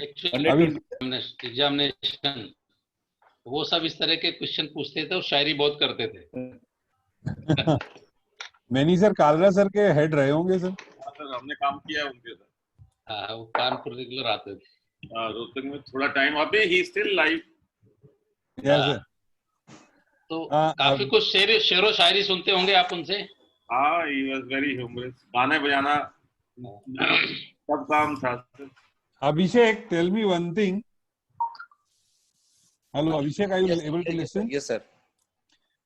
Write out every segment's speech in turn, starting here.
Actually examination वो सब इस तरह के क्वेश्चन पूछते थे और शायरी बहुत करते थे। मैनी सर कालरा सर के हेड रहे होंगे सर। सर हमने काम किया है उनके साथ। हाँ, वो कानपुर रेगुलर आते थे। रोहतक में थोड़ा टाइम, अभी he still live. Yes sir. तो काफी कुछ शेरो शायरी सुनते होंगे आप उनसे। हाँ, he was very humorous. गाने बजाना सब काम था। Abhishek, tell me one thing. Hello, Abhishek, are you Yes, able to listen? yes, sir.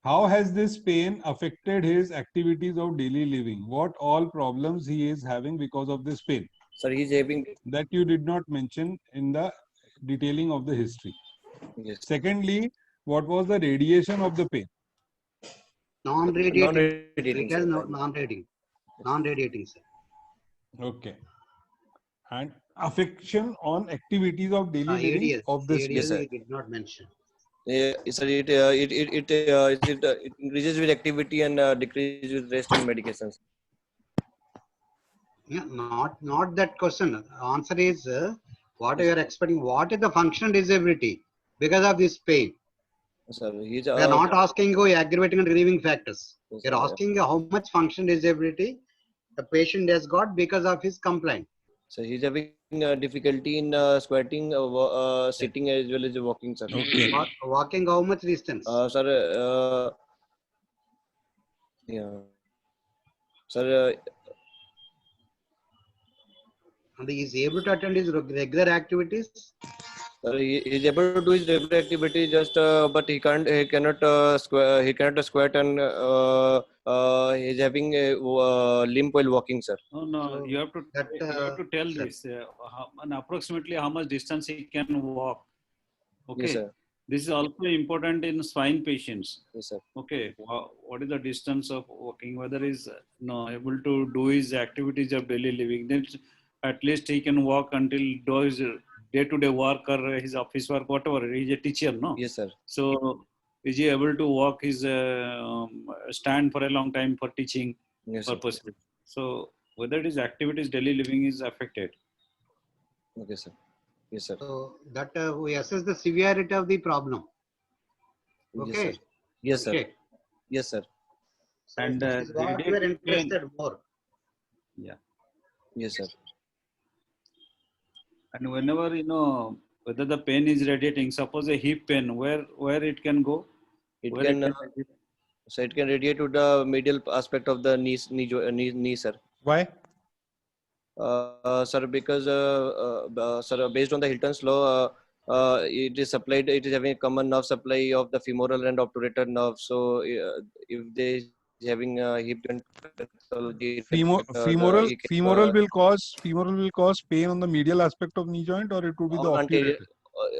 How has this pain affected his activities of daily living? What all problems he is having because of this pain? Sir, he's having. That you did not mention in the detailing of the history. Yes. Secondly, what was the radiation of the pain? Non-radiating. Non-radiating, sir. Okay. And affection on activities of daily living ADS, of this. Yes, sir. he did not mention. Sir, it increases with activity and decreases with rest and medications. Yeah, not that question. Answer is what you are expecting. What is the functional disability because of this pain? Sir, he's. We are not asking you aggravating and relieving factors. Yes, We are asking how much functional disability the patient has got because of his complaint. So he's having difficulty in squatting, sitting as well as walking, sir. Okay. Walking how much distance? Sir, yeah. Sir, And he is able to attend his regular activities. he is able to do his regular activity, just but he cannot squat and he's having a limp while walking, sir. No, So you have to tell this and approximately how much distance he can walk. Okay. Yes, sir. This is also important in swine patients. Yes, sir. Okay, what is the distance of walking? Whether he's able to do his activities of daily living, then at least he can walk until do his day-to-day work or his office work, whatever. He's a teacher, no? Yes, sir. So is he able to walk his stand for a long time for teaching Yes, purposes? So whether his activities daily living is affected. Okay, sir. Yes, sir. So that we assess the severity of the problem. Okay. Yes, sir. Okay. Yes, sir. So And this is what we are interested more. Yeah. Yes, sir. And whenever whether the pain is radiating, suppose a hip pain, where it can go? It Where can. radiate? So it can radiate to the medial aspect of the knee, sir. Why? Sir, because sir, based on the Hilton's law, it is supplied. It is having a common nerve supply of the femoral and obturator nerve. So if they is having hip joint pathology, femoral will cause pain on the medial aspect of knee joint, or it would be the anterior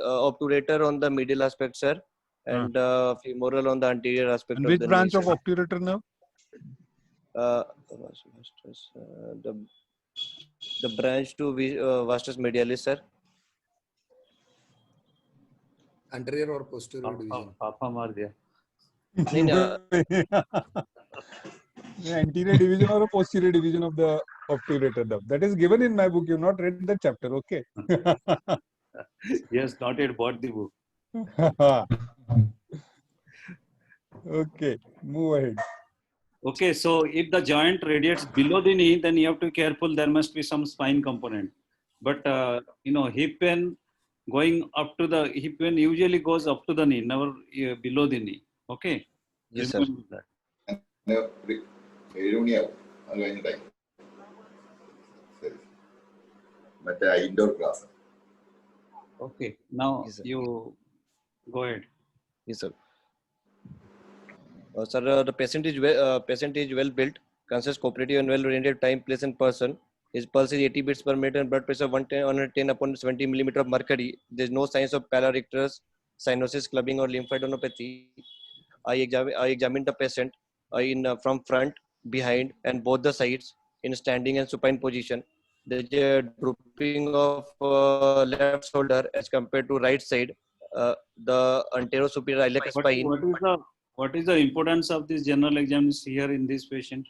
obturator on the medial aspect, sir, and femoral on the anterior aspect. And of which the branch knee, of obturator nerve? The branch to vastus medialis, sir. Anterior or posterior division? Papa maar diya. Anterior division or a posterior division of the obturator nerve. That is given in my book. You have not read the chapter, okay? Yes, not yet bought the book. Okay, move ahead. Okay, so if the joint radiates below the knee, then you have to be careful. There must be some spine component. But hip pain going up to the hip pain usually goes up to the knee, never below the knee. Okay. Yes, sir. That. Indoor class. Okay. Now Yes, you go ahead. Yes, sir. Sir, the patient is well built, conscious, cooperative, and well-oriented, time, place, and person. His pulse is 80 beats per minute and blood pressure 110 upon 70 millimeter of mercury. There is no signs of pylorictus, cyanosis, clubbing, or lymphadenopathy. I examined the patient from front, behind, and both the sides in standing and supine position. There is a drooping of left shoulder as compared to right side. The anterior superior iliac spine. What is the importance of this general exams here in this patient?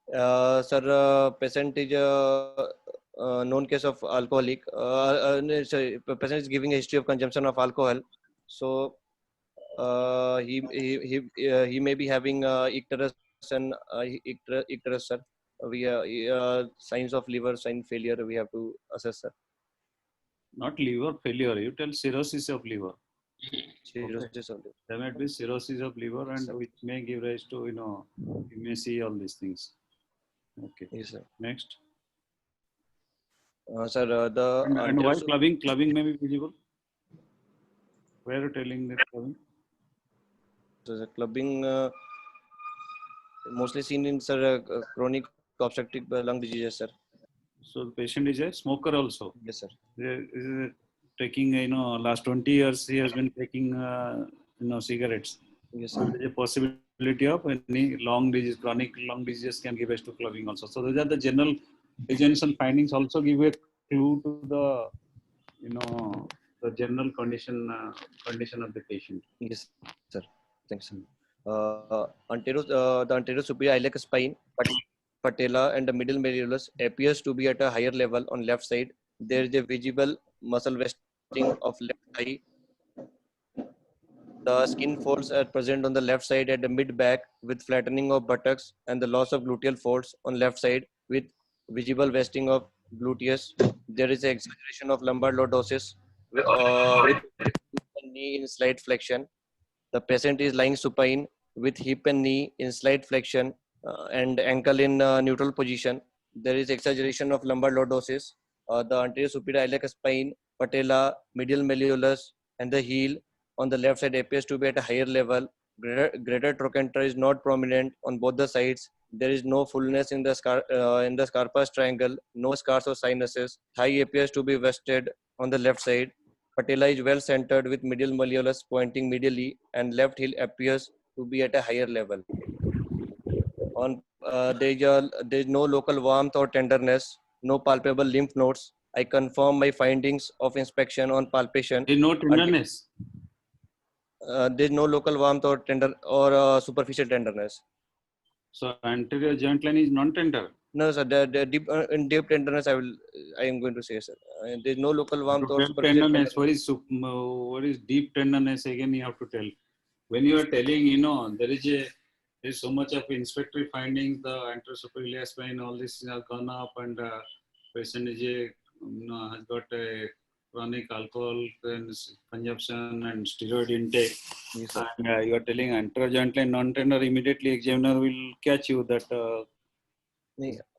Sir, patient is known case of alcoholic. No, sorry, patient is giving a history of consumption of alcohol. So he may be having icterus and icterus, sir. We signs of liver sign failure we have to assess, sir. Not liver failure. You tell cirrhosis of liver. Cirrhosis of liver. There might be cirrhosis of liver, and which may give rise to, you may see all these things. Okay. Yes, sir. Next. Sir, the And why clubbing may be visible? Where are you telling that clubbing? So the clubbing mostly seen in, sir, chronic obstructive lung diseases, sir. So the patient is a smoker also. Yes, sir. Is taking, last 20 years he has been taking, cigarettes. Yes, So sir. there is a possibility of any lung disease, chronic lung diseases can give rise to clubbing also. So those are the general agents and findings also give a clue to the, the general condition of the patient. Yes, sir. Thanks, sir. The anterior superior iliac spine, patella, and the middle malleolus appears to be at a higher level on left side. There is a visible muscle wasting of left thigh. The skin folds are present on the left side at the mid back with flattening of buttocks and the loss of gluteal folds on left side with visible wasting of gluteus. There is an exaggeration of lumbar lordosis with knee in slight flexion. The patient is lying supine with hip and knee in slight flexion and ankle in neutral position. There is exaggeration of lumbar lordosis. The anterior superior iliac spine, patella, medial malleolus, and the heel on the left side appears to be at a higher level. Greater trochanter is not prominent on both the sides. There is no fullness in the Scarpa's triangle, no scars or sinuses. Thigh appears to be vested on the left side. Patella is well centered with medial malleolus pointing medially, and left heel appears to be at a higher level. There is no local warmth or tenderness, no palpable lymph nodes. I confirm my findings of inspection on palpation. There is no tenderness. There is no local warmth or superficial tenderness. So anterior joint line is non-tender. No, sir. The deep tenderness I am going to say, sir. There is no local warmth or superficial Tenderness. What is deep tenderness? Again, you have to tell. When you are telling, there's so much of inspectory findings. The anterior superior spine, all this has gone up, and patient is has got a chronic alcohol consumption and steroid intake. Yes, sir. And you are telling anterior joint line non-tender. Immediately, examiner will catch you that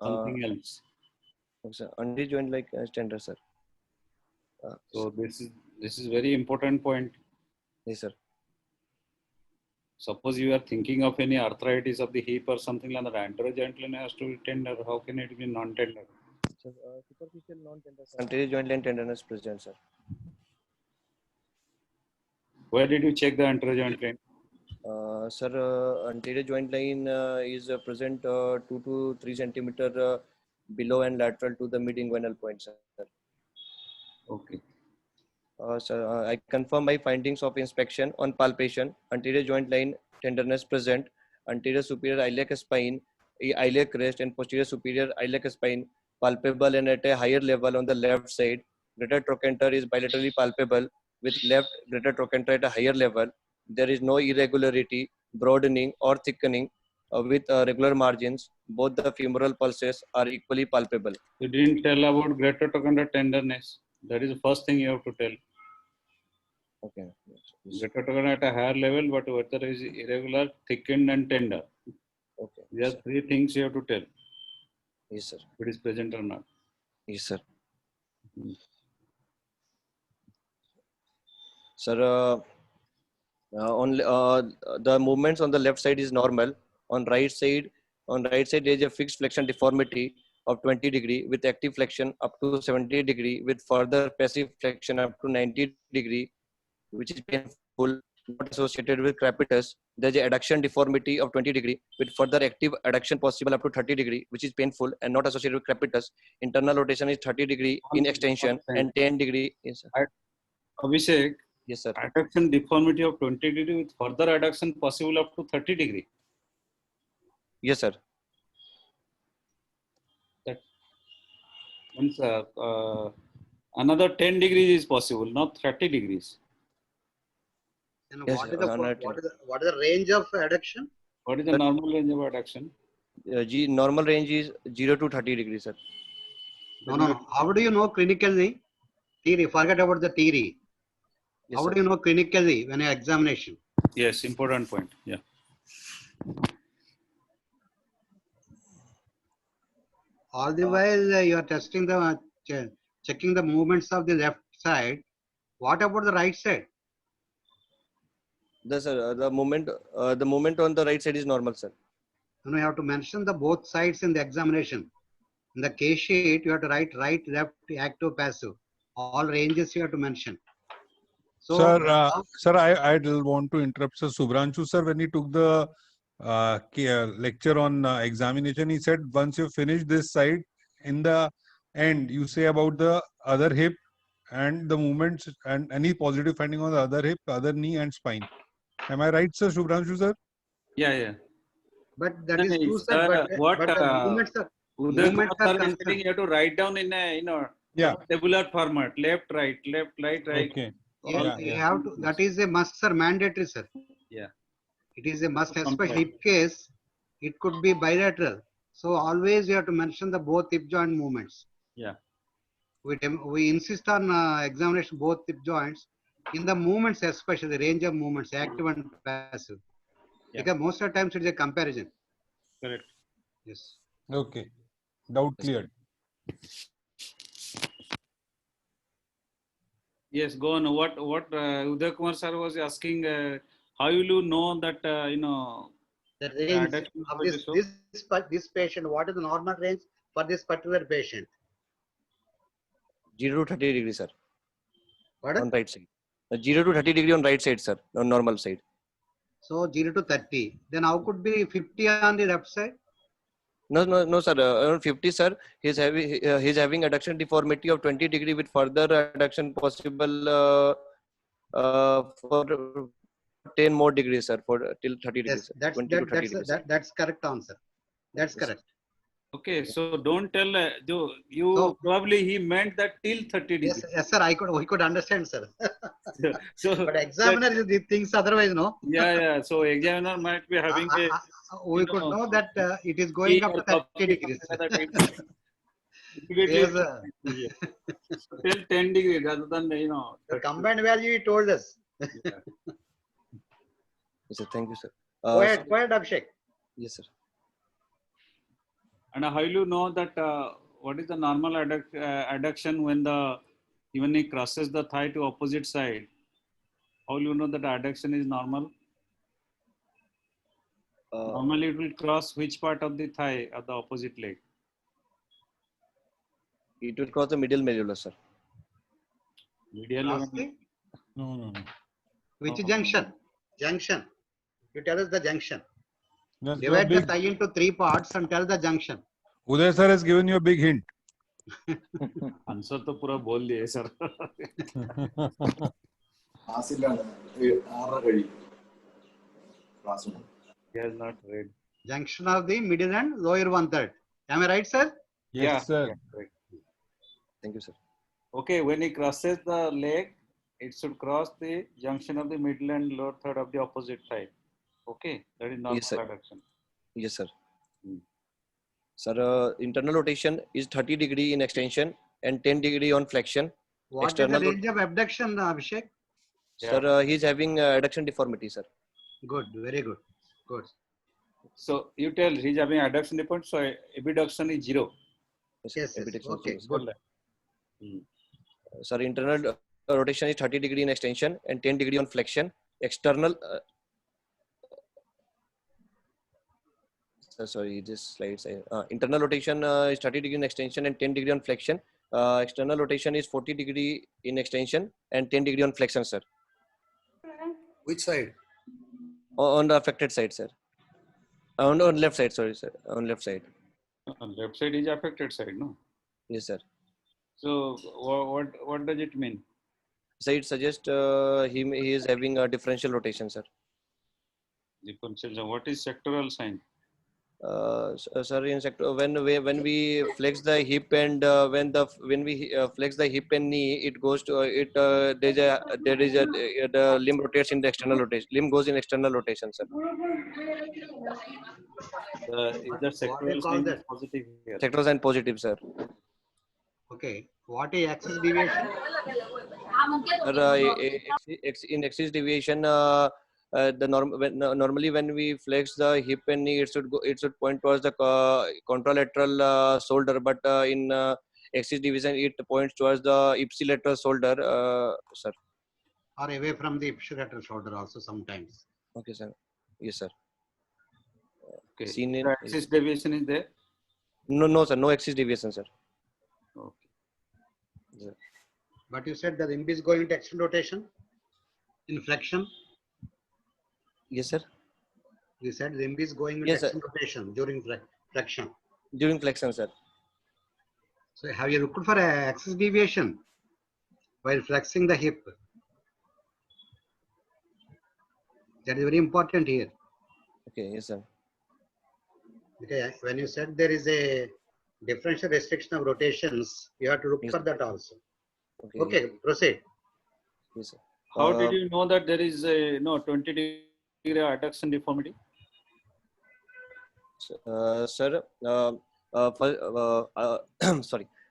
something else. Okay, anterior joint like tender, sir. So this is very important point. Yes, sir. Suppose you are thinking of any arthritis of the hip or something like that, anterior joint line has to be tender. How can it be non-tender? So, superficial non-tender. Anterior joint line tenderness present, sir. Where did you check the anterior joint line? Sir, anterior joint line is present 2 to 3 centimeter below and lateral to the mid-inguinal point, sir. Okay. Sir, I confirm my findings of inspection on palpation. Anterior joint line tenderness present. Anterior superior iliac spine, iliac crest, and posterior superior iliac spine palpable and at a higher level on the left side. Greater trochanter is bilaterally palpable with left greater trochanter at a higher level. There is no irregularity, broadening, or thickening with regular margins. Both the femoral pulses are equally palpable. You didn't tell about greater trochanter tenderness. That is the first thing you have to tell. Okay. Greater trochanter at a higher level, but whether it is irregular, thickened, and tender. Okay. These are three things you have to tell. Yes, sir. If it is present or not. Yes, sir. Sir, the movements on the left side is normal. On right side there is a fixed flexion deformity of 20 degree with active flexion up to 70 degree with further passive flexion up to 90 degree, which is painful, not associated with crepitus. There is a adduction deformity of 20 degree with further active adduction possible up to 30 degree, which is painful and not associated with crepitus. Internal rotation is 30 degree in extension and 10 degree. Yes, sir. Abhishek, Yes, sir. adduction deformity of 20 degree with further adduction possible up to 30 degree. Yes, sir. Means, another 10 degrees is possible, not 30 degrees. And Yes, what is the another what is the range of adduction? What is the normal range of adduction? Normal range is 0 to 30 degrees, sir. No. How do you know clinically? Theory. Forget about the theory. Yes, How sir. do you know clinically when you examination? Yes, important point. Yeah. All the while you are testing the checking the movements of the left side. What about the right side? The movement on the right side is normal, sir. You have to mention the both sides in the examination. In the case sheet, you have to write right, left, active, passive. All ranges you have to mention. So, Sir, I want to interrupt Sir Subhranshu sir. When he took the lecture on examination, he said once you finish this side, in the end, you say about the other hip and the movements and any positive finding on the other hip, other knee and spine. Am I right, Sir Subhranshu sir? Yeah. but that is true, sir. But the movements are Uday Kumar sir is concerned. saying you have to write down in a tabular format, left, right. Okay. You have to. That is a must, sir. Mandatory, sir. Yeah. It is a must, especially hip case. It could be bilateral. So always you have to mention the both hip joint movements. Yeah. We insist on examination both hip joints in the movements, especially the range of movements, active and passive. Yeah. Because most of the times it is a comparison. Correct. Yes. Okay. Doubt cleared. Yes, go on. What Uday Kumar sir was asking, how will you know that, The range adduction of is so- this patient, what is the normal range for this particular patient? 0 to 30 degrees, sir. Pardon? On right side. 0 to 30 degree on right side, sir. On normal side. So 0 to 30. Then how could be 50 on the left side? No, sir. Around 50, sir. He's having adduction deformity of 20 degree with further adduction possible for 10 more degrees, sir. For till 30 degrees. Yes, Sir. 20 to 30 degrees. that's correct answer. That's Yes. correct. Okay, so don't tell you probably he meant that till 30 degrees. Yes, sir. We could understand, sir. So But examiner thinks otherwise, no? yeah. So examiner might be having We could know that it is going up to 30 degrees. Yes, sir. Till 10 degrees rather than The combined value he told us. Yeah. Yes, sir. Thank you, sir. Go ahead, Abhishek. Yes, sir. And how will you know that what is the normal adduction when even he crosses the thigh to opposite side? How will you know that adduction is normal? Normally it will cross which part of the thigh of the opposite leg? It will cross the medial malleolus, sir. Medial. Lastly, No. which junction? Junction. You tell us the junction. That's Divide the big. thigh into 3 parts and tell the junction. Uday sir has given you a big hint. Answer to pura bol diye, sir. He has not read. Junction of the middle and lower 1/3. Am I right, sir? Yes, sir. Correct. Thank you, sir. Okay, when he crosses the leg, it should cross the junction of the middle and lower third of the opposite thigh. Okay, that is normal Yes, sir. adduction. Yes, sir. Hmm. Sir, internal rotation is 30 degree in extension and 10 degree on flexion. What External is the range of abduction, Abhishek? Sir, he's having adduction deformity, sir. Good, very good. Good. So you tell he's having adduction deformity, so abduction is 0. Yes, Abduction is okay, zero, sir. good. Sir, internal rotation is 30 degree in extension and 10 degree on flexion. External, sorry, this slide. Internal rotation is 30 degree in extension and 10 degree on flexion. External rotation is 40 degree in extension and 10 degree on flexion, sir. Which side? On the affected side, sir. On left side, sorry, sir. On left side. Left side is affected side, no? Yes, sir. So what does it mean? So it suggests he is having a differential rotation, sir. Differential. What is sectoral sign? Sir, in sector when we flex the hip and when we flex the hip and knee, it goes to there is a the limb rotates in the external rotation. Limb goes in external rotation, sir. Is that What do you sectoral call sign that? is positive here? Sectors and positive, sir. Okay. What is axis deviation? Sir, in axis deviation, normally when we flex the hip and knee, it should point towards the contralateral shoulder, but in axis deviation, it points towards the ipsilateral shoulder, sir. Or away from the ipsilateral shoulder also sometimes. Okay, sir. Yes, sir. Okay. Seen in The axis deviation is there. no, sir. No axis deviation, sir. Okay. But you said the limb is going into external rotation in flexion. Yes, sir. You said limb is going into Yes, sir. external rotation during flexion. During flexion, sir. So have you looked for a axis deviation while flexing the hip? That is very important here. Okay, yes, sir. Okay, when you said there is a differential restriction of rotations, you have to look Yes. for that also. Okay. Okay, proceed. Yes, sir. How did you know that there is a 20-degree adduction deformity? Sir, sorry.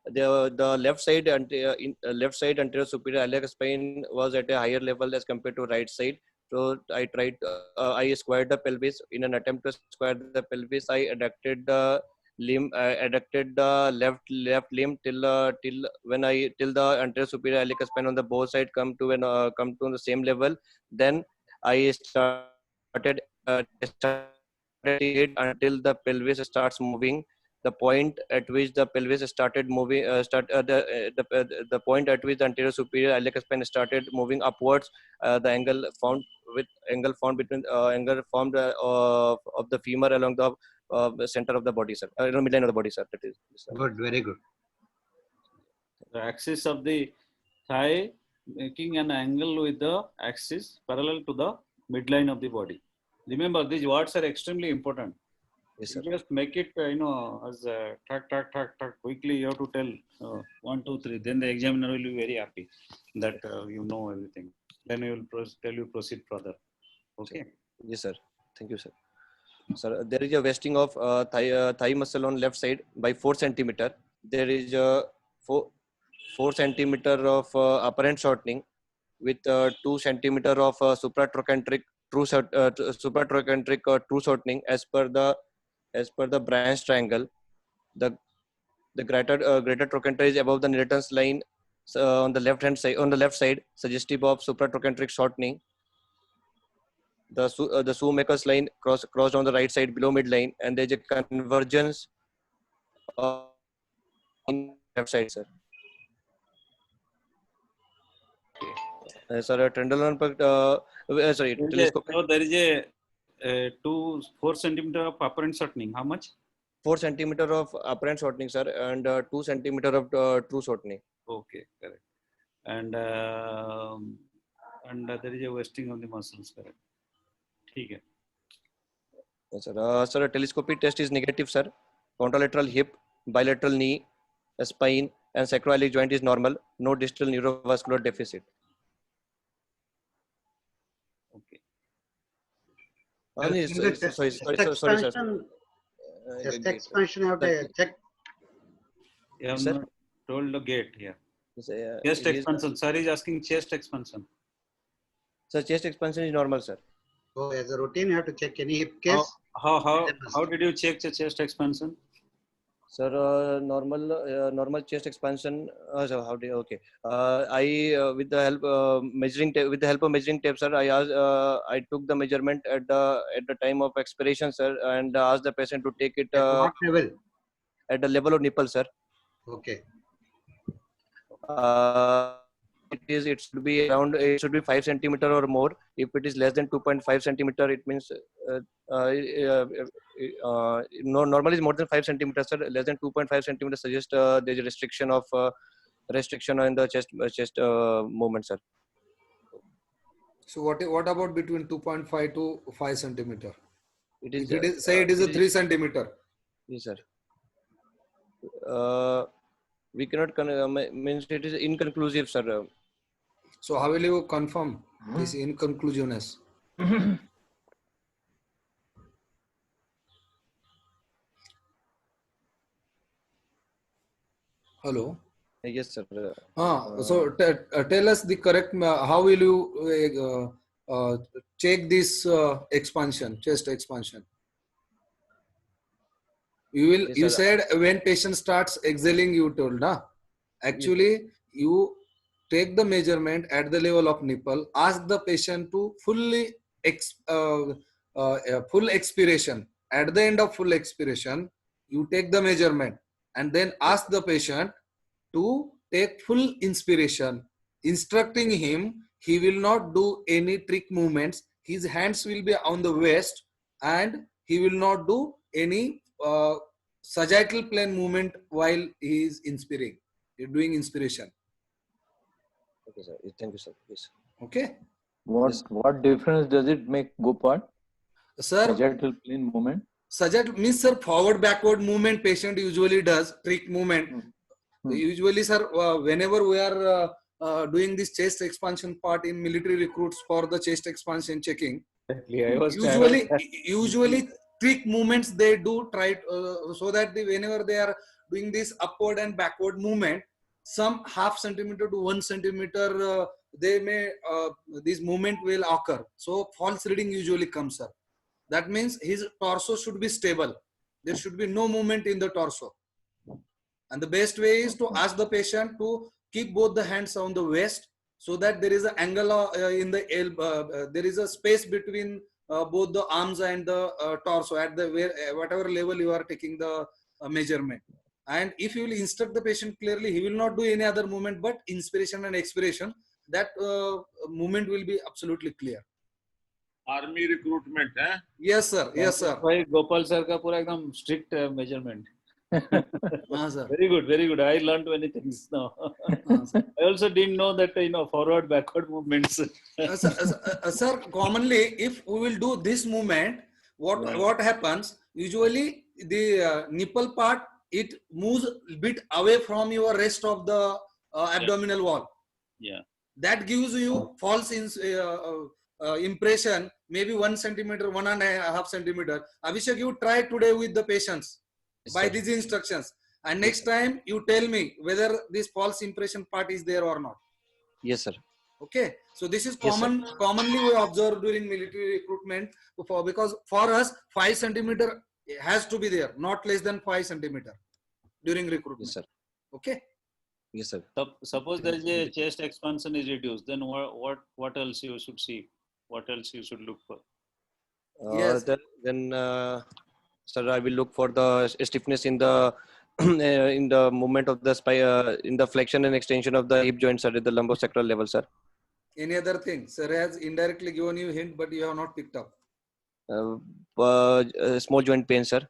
The left side left side anterior superior iliac spine was at a higher level as compared to right side. So I squared the pelvis in an attempt to square the pelvis. I adducted the limb, adducted the left limb till the anterior superior iliac spine on the both side come to the same level. Then I started it until the pelvis starts moving. The point at which the pelvis started moving, the point at which the anterior superior iliac spine started moving upwards, the angle found between angle formed of the femur along the center of the body, sir. Midline of the body, sir. That is. Sir. Good, very good. The axis of the thigh making an angle with the axis parallel to the midline of the body. Remember, these words are extremely important. Yes, sir. You just make it, as tack, quickly you have to tell 1, 2, 3. Then the examiner will be very happy that you know everything. Then he will tell you proceed further. Okay. Yes, sir. Thank you, sir. Sir, there is a vesting of thigh muscle on left side by 4 centimeter. There is a 4 centimeter of apparent shortening with 2 centimeter of supratrochanteric true shortening as per the branch triangle. The greater trochanter is above the Nilton's line on the left side, suggestive of supratrochanteric shortening. The Shoemaker's line crossed on the right side below midline, and there is a convergence in left side, sir. Sir, Trendelenburg, telescope. So there is a 4 centimeter of apparent shortening. How much? 4 centimeter of apparent shortening, sir, and 2 centimeter of true shortening. Okay, correct. And there is a wasting of the muscles, correct. Okay. Yes, sir. Sir, a telescopic test is negative, sir. Contralateral hip, bilateral knee, spine, and sacroiliac joint is normal. No distal neurovascular deficit. Okay. Sorry, sir. Chest expansion, you have to check. You have Sir? not told the gate here. Yes, Chest expansion. Sir is asking chest expansion. Sir, chest expansion is normal, sir. So as a routine, you have to check any hip case. How did you check the chest expansion? Sir, normal chest expansion. So how do you, okay? I with the help with the help of measuring tape, sir, I took the measurement at the time of expiration, sir, and asked the patient to take it At what level? at the level of nipple, sir. Okay. It should be 5 centimeter or more. If it is less than 2.5 centimeter, it means normally is more than 5 centimeters, sir. Less than 2.5 centimeters suggests there is a restriction in the chest movement, sir. So what about between 2.5 to 5 centimeter? It is. If it is, say it is a 3 centimeter. Yes, sir. We cannot means it is inconclusive, sir. So how will you confirm this inconclusiveness? Hello. Yes, sir. So tell us the correct. How will you check this expansion, chest expansion? You will. Yes, You sir. said when patient starts exhaling, you told, na? Actually, you take the measurement at the level of nipple. Ask the patient to fully full expiration. At the end of full expiration, you take the measurement and then ask the patient to take full inspiration, instructing him. He will not do any trick movements. His hands will be on the waist and he will not do any sagittal plane movement while he is inspiring. You're doing inspiration. Okay, sir. Thank you, sir. Yes. Okay. What difference does it make, Gopal? Sir, Sagittal plane movement. sagittal means, sir, forward backward movement patient usually does, trick movement. Usually, sir, whenever we are doing this chest expansion part in military recruits for the chest expansion checking, usually trick movements they do try so that whenever they are doing this upward and backward movement, some half centimeter to 1 centimeter they may this movement will occur. So false reading usually comes, sir. That means his torso should be stable. There should be no movement in the torso. And the best way is to ask the patient to keep both the hands on the waist so that there is an angle in the elbow, there is a space between both the arms and the torso at the whatever level you are taking the measurement. And if you will instruct the patient clearly, he will not do any other movement but inspiration and expiration. That movement will be absolutely clear. Army recruitment, eh? Yes, sir. Yes, sir. भाई Gopal sir का पूरा एकदम strict measurement. Sir. Very good, very good. I learned many things now. I also didn't know that forward backward movements. Sir, commonly if we will do this movement, what happens? Usually the nipple part, it moves a bit away from your rest of the abdominal wall. Yeah. That gives you false impression, maybe 1 centimeter, 1.5 centimeter. Abhishek, you try today with the patients by these instructions, and next time you tell me whether this false impression part is there or not. Yes, sir. Okay, so this is Yes, sir. commonly we observe during military recruitment because for us 5 centimeter has to be there, not less than 5 centimeter during recruitment. Yes, sir. Okay. Yes, sir. Suppose there is a chest expansion is reduced, then what else you should see? What else you should look for? Yes. Then, sir, I will look for the stiffness in the in the movement of the spine, in the flexion and extension of the hip joints at the lumbosacral level, sir. Any other thing? Sir has indirectly given you hint, but you have not picked up. Small joint pain, sir.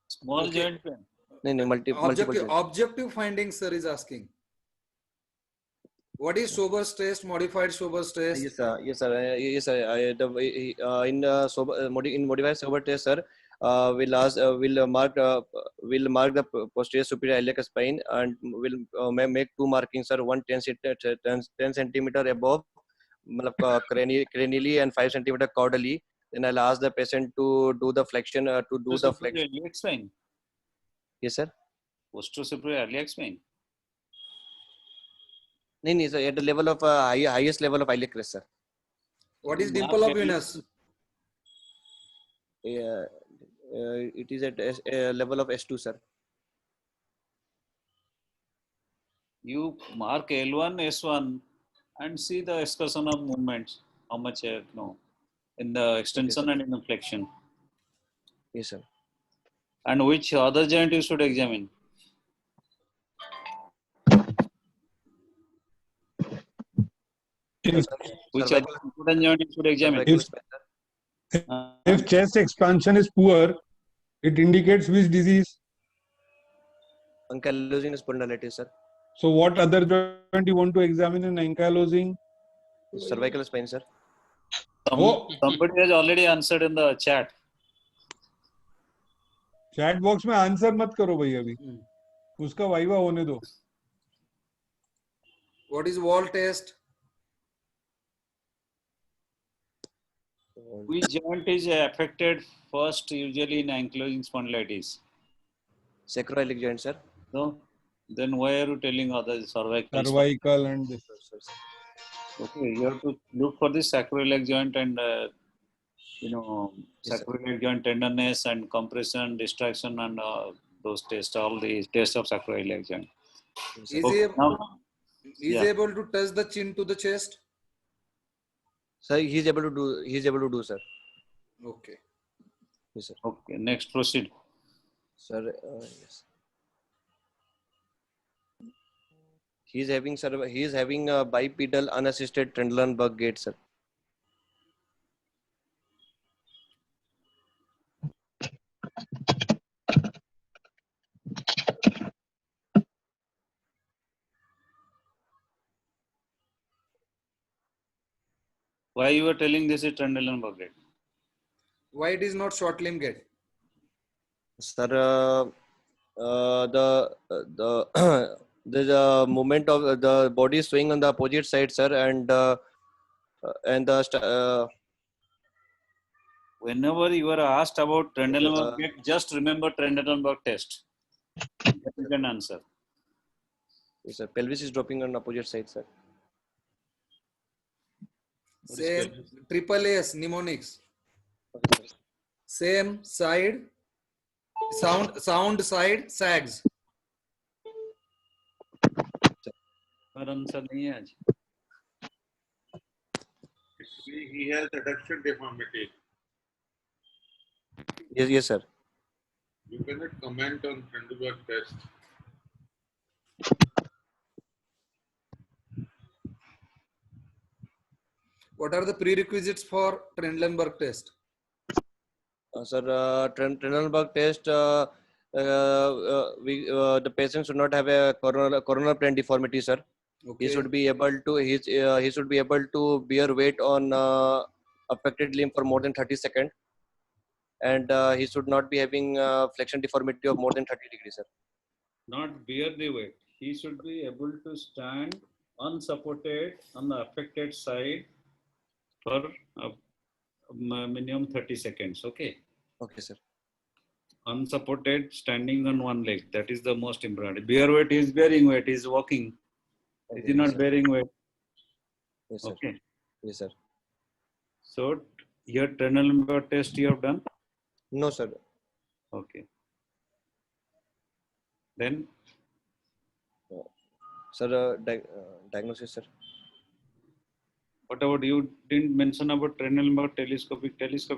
Small Okay. joint pain. No, multiple joint. Objective findings, sir, is asking. What is sober stress, modified sober stress? Yes, sir. Yes, sir. Yes, sir. In modified sober test, sir, we'll mark the posterior superior iliac spine and will make 2 markings, sir. One 10 centimeter above cranially and 5 centimeter caudally. Then I'll ask the patient to do the flexion the flexion. Iliac spine. Yes, sir. Posterior superior iliac spine. No, sir. At the level of highest level of iliac crest, sir. What is dimple of Venus? Yeah, it is at level of S2, sir. You mark L1, S1 and see the excursion of movements. How much in the extension and in the flexion. Yes, sir. And which other joint you should examine? Which other important joint you should examine? Cervical spine, sir. If chest expansion is poor, it indicates which disease. Ankylosing spondylitis, sir. So what other joint you want to examine in ankylosing? Cervical spine, sir. Oh. Somebody has already answered in the chat. Chat box में answer मत करो भाई अभी, उसका viva होने दो. What is wall test? Which joint is affected first usually in ankylosing spondylitis? Sacroiliac joint, sir. So then why are you telling other cervical? Cervical and this. Okay, you have to look for the sacroiliac joint and Yes, sir. sacroiliac joint tenderness and compression, distraction, and those tests, all the tests of sacroiliac joint. Yes, sir. Is Okay, he now, is yeah. able to touch the chin to the chest? Sir, he's able to do. He's able to do, sir. Okay. Yes, sir. Okay, next proceed. Sir, yes. He's having, sir. He's having a bipedal unassisted Trendelenburg gait, sir. Why you are telling this is Trendelenburg gait? Why it is not short limb gait? Sir, the the movement of the body is swing on the opposite side, sir, and the Whenever you are asked about Trendelenburg gait, just remember Trendelenburg test. Then you can answer. yes, sir, pelvis is dropping on opposite side, sir. What is Same pelvis? triple S mnemonics. Okay, sir. Same side. Sound side sags. और answer नहीं है आज. He has adduction deformity. Yes, yes, sir. You cannot comment on Trendelenburg test. What are the prerequisites for Trendelenburg test? Sir, Trendelenburg test. The patient should not have a coronal plane deformity, sir. Okay. He should be able to. He should be able to bear weight on affected limb for more than 30 seconds, and he should not be having flexion deformity of more than 30 degrees, sir. Not bear the weight. He should be able to stand unsupported on the affected side for minimum 30 seconds. Okay. Okay, sir. Unsupported, standing on one leg. That is the most important. Bear weight is bearing weight. Is walking. Okay, Is he not yes, sir. bearing weight? Yes, sir. Okay. Yes, sir. So here Trendelenburg test you have done. No, sir. Okay. Then Sir, diagnosis, sir. what about you? Didn't mention about Trendelenburg telescopic test.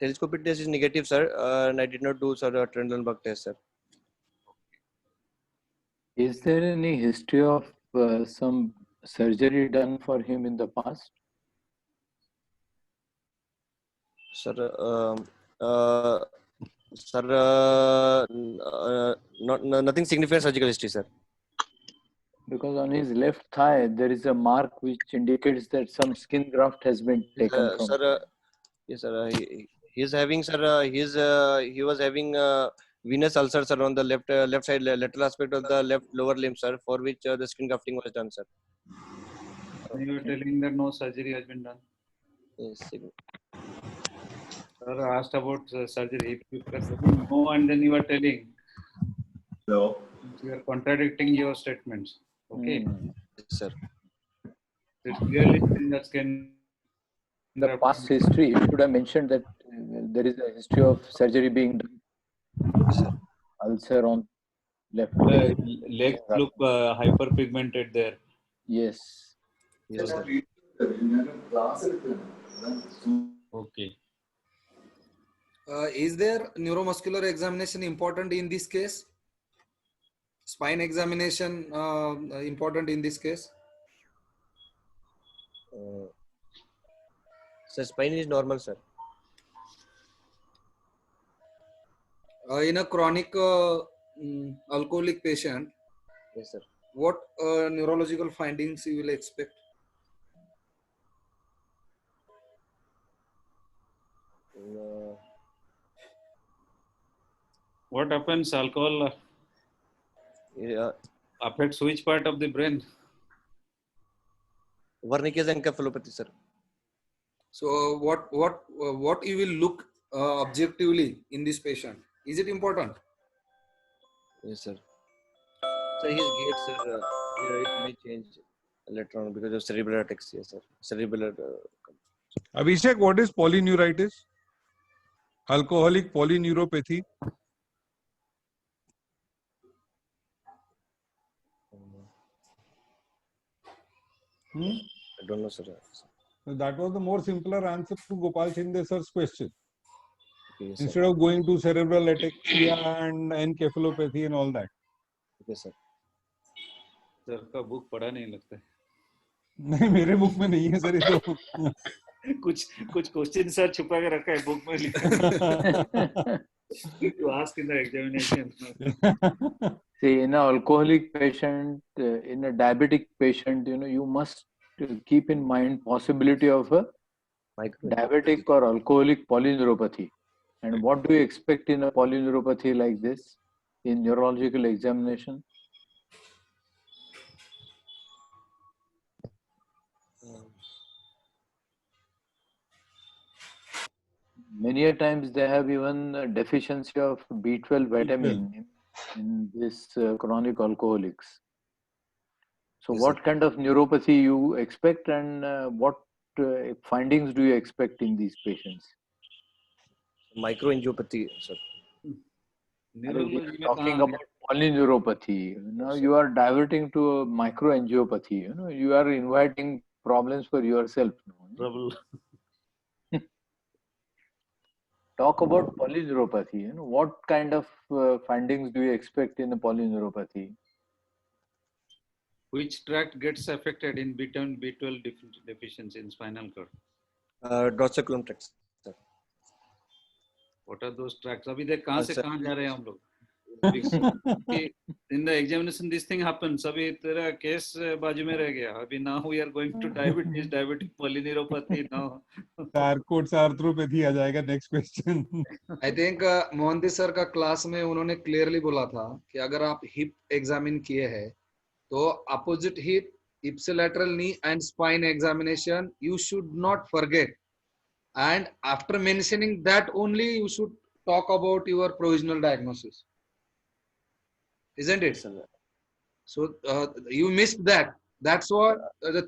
Telescopic test is negative, sir, and I did not do, sir, Trendelenburg test, sir. Is there any history of some surgery done for him in the past? Sir, nothing significant surgical history, sir. Because on his left thigh there is a mark which indicates that some skin graft has been taken from. Sir, yes, sir. He is having, sir. He was having venous ulcers around the left side lateral aspect of the left lower limb, sir, for which the skin grafting was done, sir. You are telling that no surgery has been done. Yes, Sir asked about surgery. If you are saying no and then you are telling. Hello. You are contradicting your statements. Okay. yes, sir. It's clearly in the skin. In the past history, you should have mentioned that there is a history of surgery being done. Yes, sir. Ulcer on left leg. Legs look hyperpigmented there. Yes. Yes, sir. Okay. Is there neuromuscular examination important in this case? Spine examination important in this case? Sir, spine is normal, sir. In a chronic alcoholic patient, Yes, sir. what neurological findings you will expect? What happens? Alcohol Yeah, affects which part of the brain? Wernicke's encephalopathy, sir. So what you will look objectively in this patient? Is it important? Yes, sir. So his gait, sir, it may change later on because of cerebral ataxia, sir. Cerebral. Abhishek, what is polyneuritis? Alcoholic polyneuropathy. I don't know, sir. So that was the more simpler answer to Gopal Shinde sir's question. Okay, sir. Instead of going to cerebral ataxia and encephalopathy and all that. Okay, sir. Sir का book पढ़ा नहीं लगता है. नहीं मेरे book में नहीं है सर ये तो. कुछ क्वेश्चन सर छुपा के रखा है बुक में लिखा. To ask in the examination. See, in an alcoholic patient, in a diabetic patient, you must keep in mind possibility of a diabetic or alcoholic polyneuropathy. And what do you expect in a polyneuropathy like this in neurological examination? Many a times they have even a deficiency of B12 vitamin in this chronic alcoholics. So Yes, what sir. kind of neuropathy you expect, and what findings do you expect in these patients? Microangiopathy, sir. We are talking about polyneuropathy. Now you are diverting to a microangiopathy. You are inviting problems for yourself. Trouble. Talk about polyneuropathy. What kind of findings do you expect in a polyneuropathy? Which tract gets affected in B12 deficiency in spinal cord? Dorsal tracts, sir. What are those tracts? अभी देख कहाँ से sir. कहाँ जा रहे हैं हम लोग. In the examination this thing happens. अभी तेरा केस बाजू में रह गया. अभी now we are going to diabetic polyneuropathy now. Charcot arthropathy आ जाएगा next question. I think Mohanty sir का क्लास में उन्होंने क्लियरली बोला था कि अगर आप हिप एग्जामिन किए हैं तो opposite hip, ipsilateral knee and spine examination you should not forget, and after mentioning that only you should talk about your provisional diagnosis, isn't it? So you missed that. That's what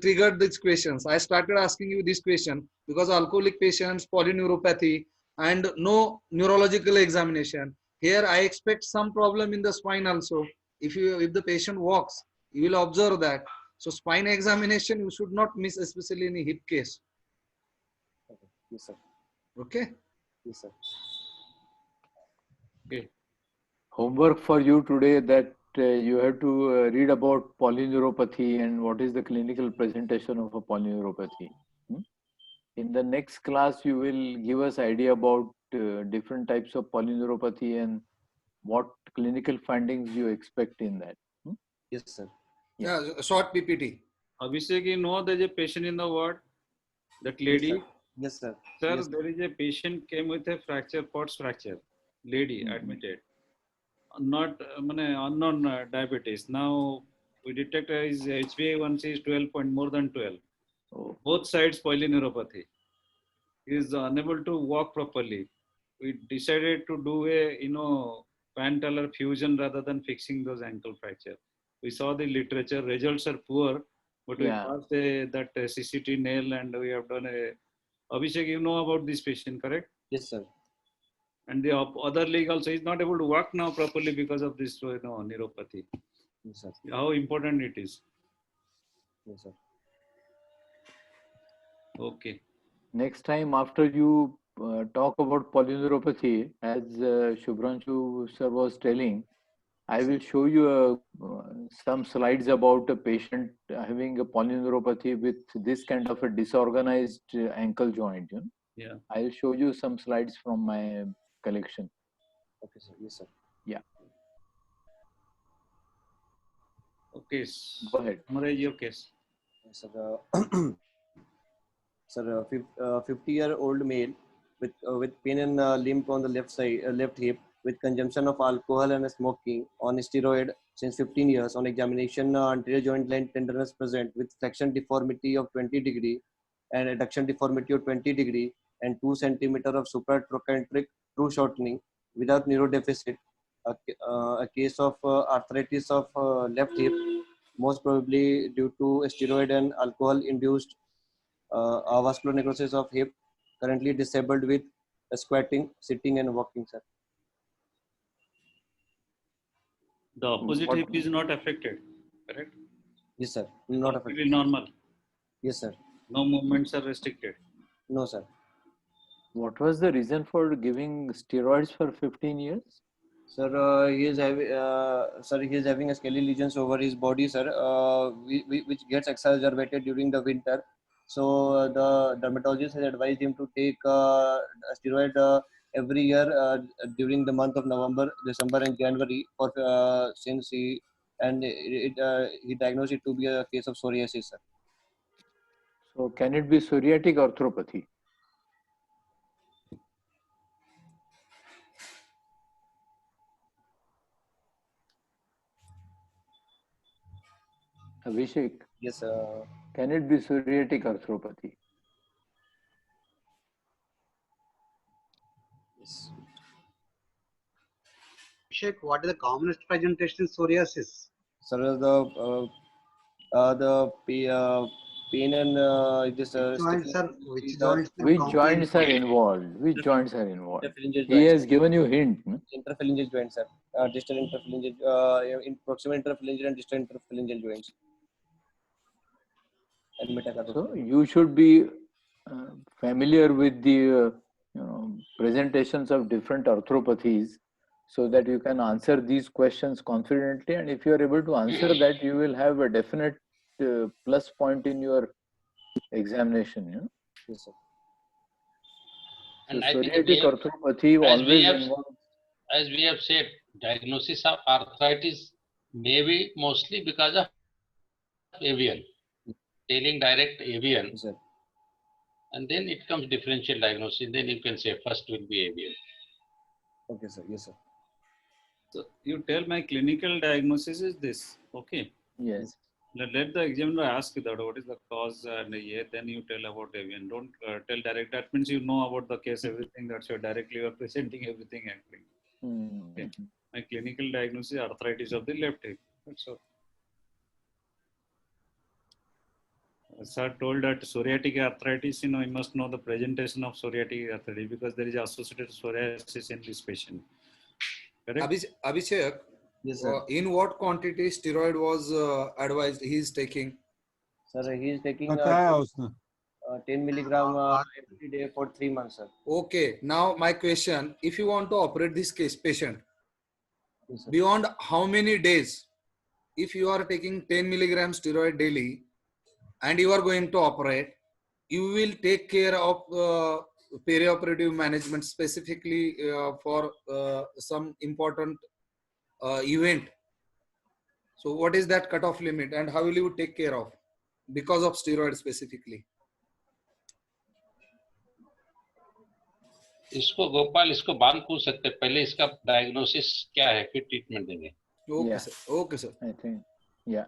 triggered these questions. I started asking you this question because alcoholic patients, polyneuropathy, and no neurological examination. Here I expect some problem in the spine also. If the patient walks, you will observe that. So spine examination you should not miss, especially in a hip case. Yes, sir. Okay. Yes, sir. Okay. Homework for you today that you have to read about polyneuropathy and what is the clinical presentation of a polyneuropathy. In the next class, you will give us idea about different types of polyneuropathy and what clinical findings you expect in that. Yes, sir. Yeah, short PPT. Abhishek, you know there's a patient in the ward. That lady. Yes, sir. Sir, Yes, there is a patient came with a fracture, POTS fracture. Lady admitted. Not unknown diabetes. Now we detect his HbA1c is 12 point more than 12. Oh. Both sides polyneuropathy. He is unable to walk properly. We decided to do a patellar fusion rather than fixing those ankle fracture. We saw the literature. Results are poor, but we passed that CCT nail and we have done a. Abhishek, you know about this patient, correct? Yes, sir. And the other leg also is not able to walk now properly because of this neuropathy. Yes, sir. How important it is. Yes, sir. Okay. Next time, after you talk about polyneuropathy, as Shubhranshu sir was telling, I will show you some slides about a patient having a polyneuropathy with this kind of a disorganized ankle joint. Yeah. I will show you some slides from my collection. Okay, sir. Yes, sir. Yeah. Okay. Go ahead. Summarize your case. Sir, sir, 50-year-old male with pain and limp on the left side, left hip, with consumption of alcohol and smoking on steroid since 15 years. On examination, anterior joint line tenderness present with flexion deformity of 20 degree and adduction deformity of 20 degree and 2 centimeter of supratrochanteric true shortening without neurodeficit. A case of arthritis of left hip, most probably due to steroid and alcohol-induced avascular necrosis of hip, currently disabled with squatting, sitting, and walking, sir. The opposite What- hip is not affected, correct? Yes, sir. Not Completely affected. normal. Yes, sir. No movements are restricted. No, sir. What was the reason for giving steroids for 15 years? Sir, he is having a scaly lesions over his body, sir, which gets exacerbated during the winter. So the dermatologist has advised him to take a steroid every year during the month of November, December, and January. Since he diagnosed it to be a case of psoriasis, sir. So can it be psoriatic arthropathy? Abhishek, Yes, can it be psoriatic arthropathy? yes. Abhishek, what is the commonest presentation in psoriasis? Sir, the pain and this Joints are, which stiffness, joints are Which common? joints are involved? Which joints are involved? interphalangeal He joints. has given you hint. No? Interphalangeal joints, sir. Distal interphalangeal, in proximal interphalangeal and distal interphalangeal joints. And metacarpal. So you should be familiar with the presentations of different arthropathies so that you can answer these questions confidently. And if you are able to answer that, you will have a definite plus point in your examination. You know? Yes, sir. So And I think psoriatic arthropathy always involves. as we have said, diagnosis of arthritis may be mostly because of avian, tailing direct avian, Yes, sir. and then it comes differential diagnosis. Then you can say first will be avian. Okay, sir. Yes, sir. So you tell my clinical diagnosis is this. Okay. Yes. Let the examiner ask you that what is the cause and then you tell about avian. Don't tell direct. That means you know about the case, everything. That's you're directly you're presenting everything actually. Okay. My clinical diagnosis is arthritis of the left hip. That's all. Sir told that psoriatic arthritis, you must know the presentation of psoriatic arthritis because there is associated psoriasis in this patient. Correct? Abhishek, Yes, sir. in what quantity steroid was advised he is taking? Sir, he is taking बताया उसने 10 milligram every day for 3 months, sir. Okay, now my question, if you want to operate this case patient, Yes, sir. beyond how many days, if you are taking 10 milligram steroid daily and you are going to operate, you will take care of perioperative management specifically for some important event. So what is that cutoff limit and how will you take care of because of steroid specifically? इसको गोपाल इसको बांध पूछ सकते हैं, पहले इसका diagnosis क्या है फिर ट्रीटमेंट देंगे. Okay, Yeah. sir. Okay, sir. I think, yeah.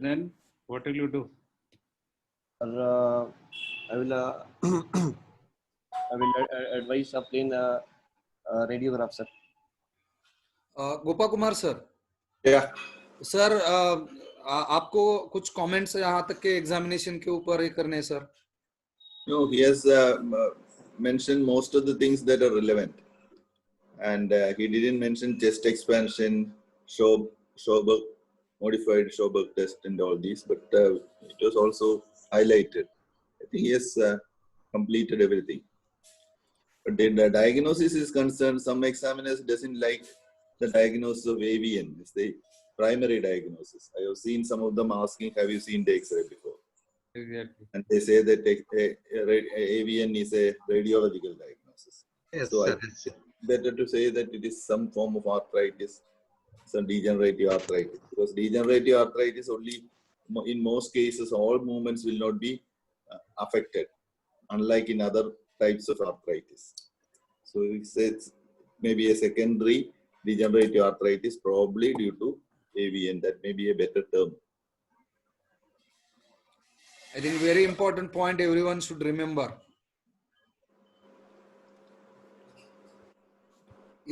Then what will you do? Sir, I will advise a plain radiograph, sir. Gopa Kumar sir. Yeah. Sir आपको कुछ कमेंट्स यहाँ तक के एग्जामिनेशन के ऊपर ये करने हैं sir? No, he has mentioned most of the things that are relevant, and he didn't mention chest expansion, Schoberg, modified Schoberg test, and all these. But it was also highlighted. I think he has completed everything. But the diagnosis is concerned, some examiners doesn't like the diagnosis of AVN. It's the primary diagnosis. I have seen some of them asking, "Have you seen the X-ray before?" Exactly. And they say that AVN is a radiological diagnosis. Yes, So I sir. think it's better to say that it is some form of arthritis, some degenerative arthritis. Because degenerative arthritis only, in most cases, all movements will not be affected. Unlike in other types of arthritis. So it's maybe a secondary degenerative arthritis, probably due to AVN. That may be a better term. I think very important point everyone should remember.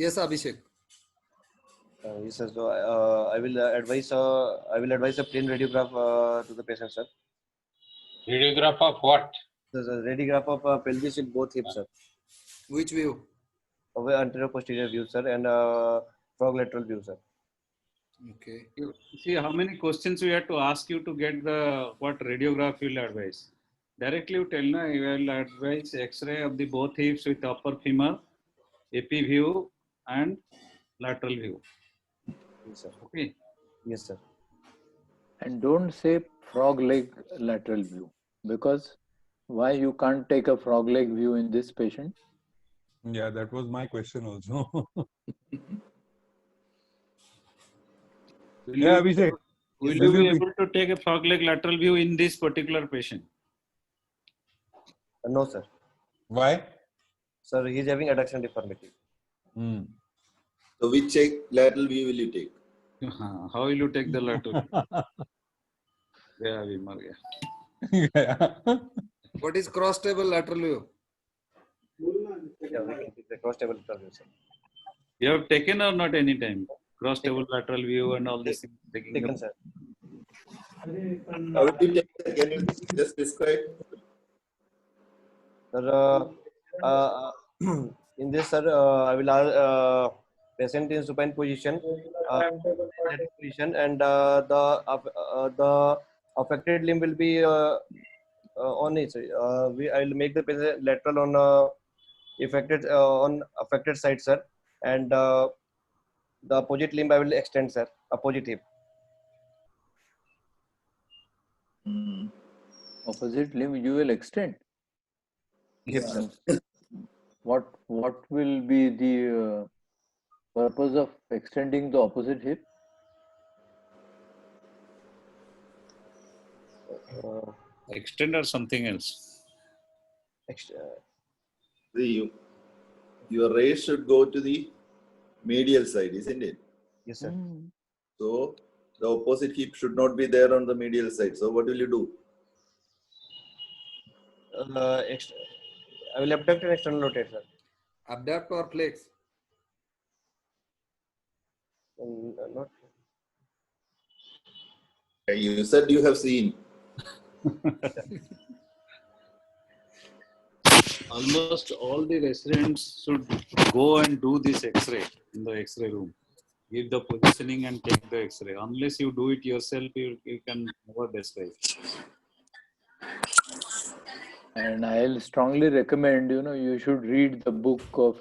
Yes, Abhishek. Yes, sir. So I will advise a plain radiograph to the patient, sir. Radiograph of what? There's a radiograph of pelvis with both hips, sir. Which view? Of anterior posterior view, sir, and frog lateral view, sir. Okay. You see how many questions we have to ask you to get the what radiograph you will advise. Directly you tell na, you will advise X-ray of the both hips with upper femur, AP view and lateral view. Yes, sir. Okay. Yes, sir. And don't say frog leg lateral view, because why you can't take a frog leg view in this patient? Yeah, that was my question also. Will Yeah, you, Abhishek. will Will you be you be- able to take a frog leg lateral view in this particular patient? No, sir. Why? Sir, he is having adduction deformity. Hmm. So which lateral view will you take? How will you take the lateral? Yeah, Vimar, yeah. Yeah. What is cross table lateral view? Yeah, we can take the cross table lateral view, sir. You have taken or not any time? Cross table lateral view and all these things. Taken, sir. How will you take that? Can you just describe? Sir, in this, sir, I will patient in supine position, position, and the affected limb will be on it. I will make the patient lateral on affected side, sir, and the opposite limb I will extend, sir. Opposite hip. Opposite limb you will extend. Hip, sir. What will be the purpose of extending the opposite hip? Extend or something else. Your rays should go to the medial side, isn't it? Yes, sir. So the opposite hip should not be there on the medial side. So what will you do? I will abduct and external rotate, sir. Abduct or flex? Not. You said you have seen. Almost all the residents should go and do this X-ray in the X-ray room. Give the positioning and take the X-ray. Unless you do it yourself, you can never describe. And I'll strongly recommend, you should read the book of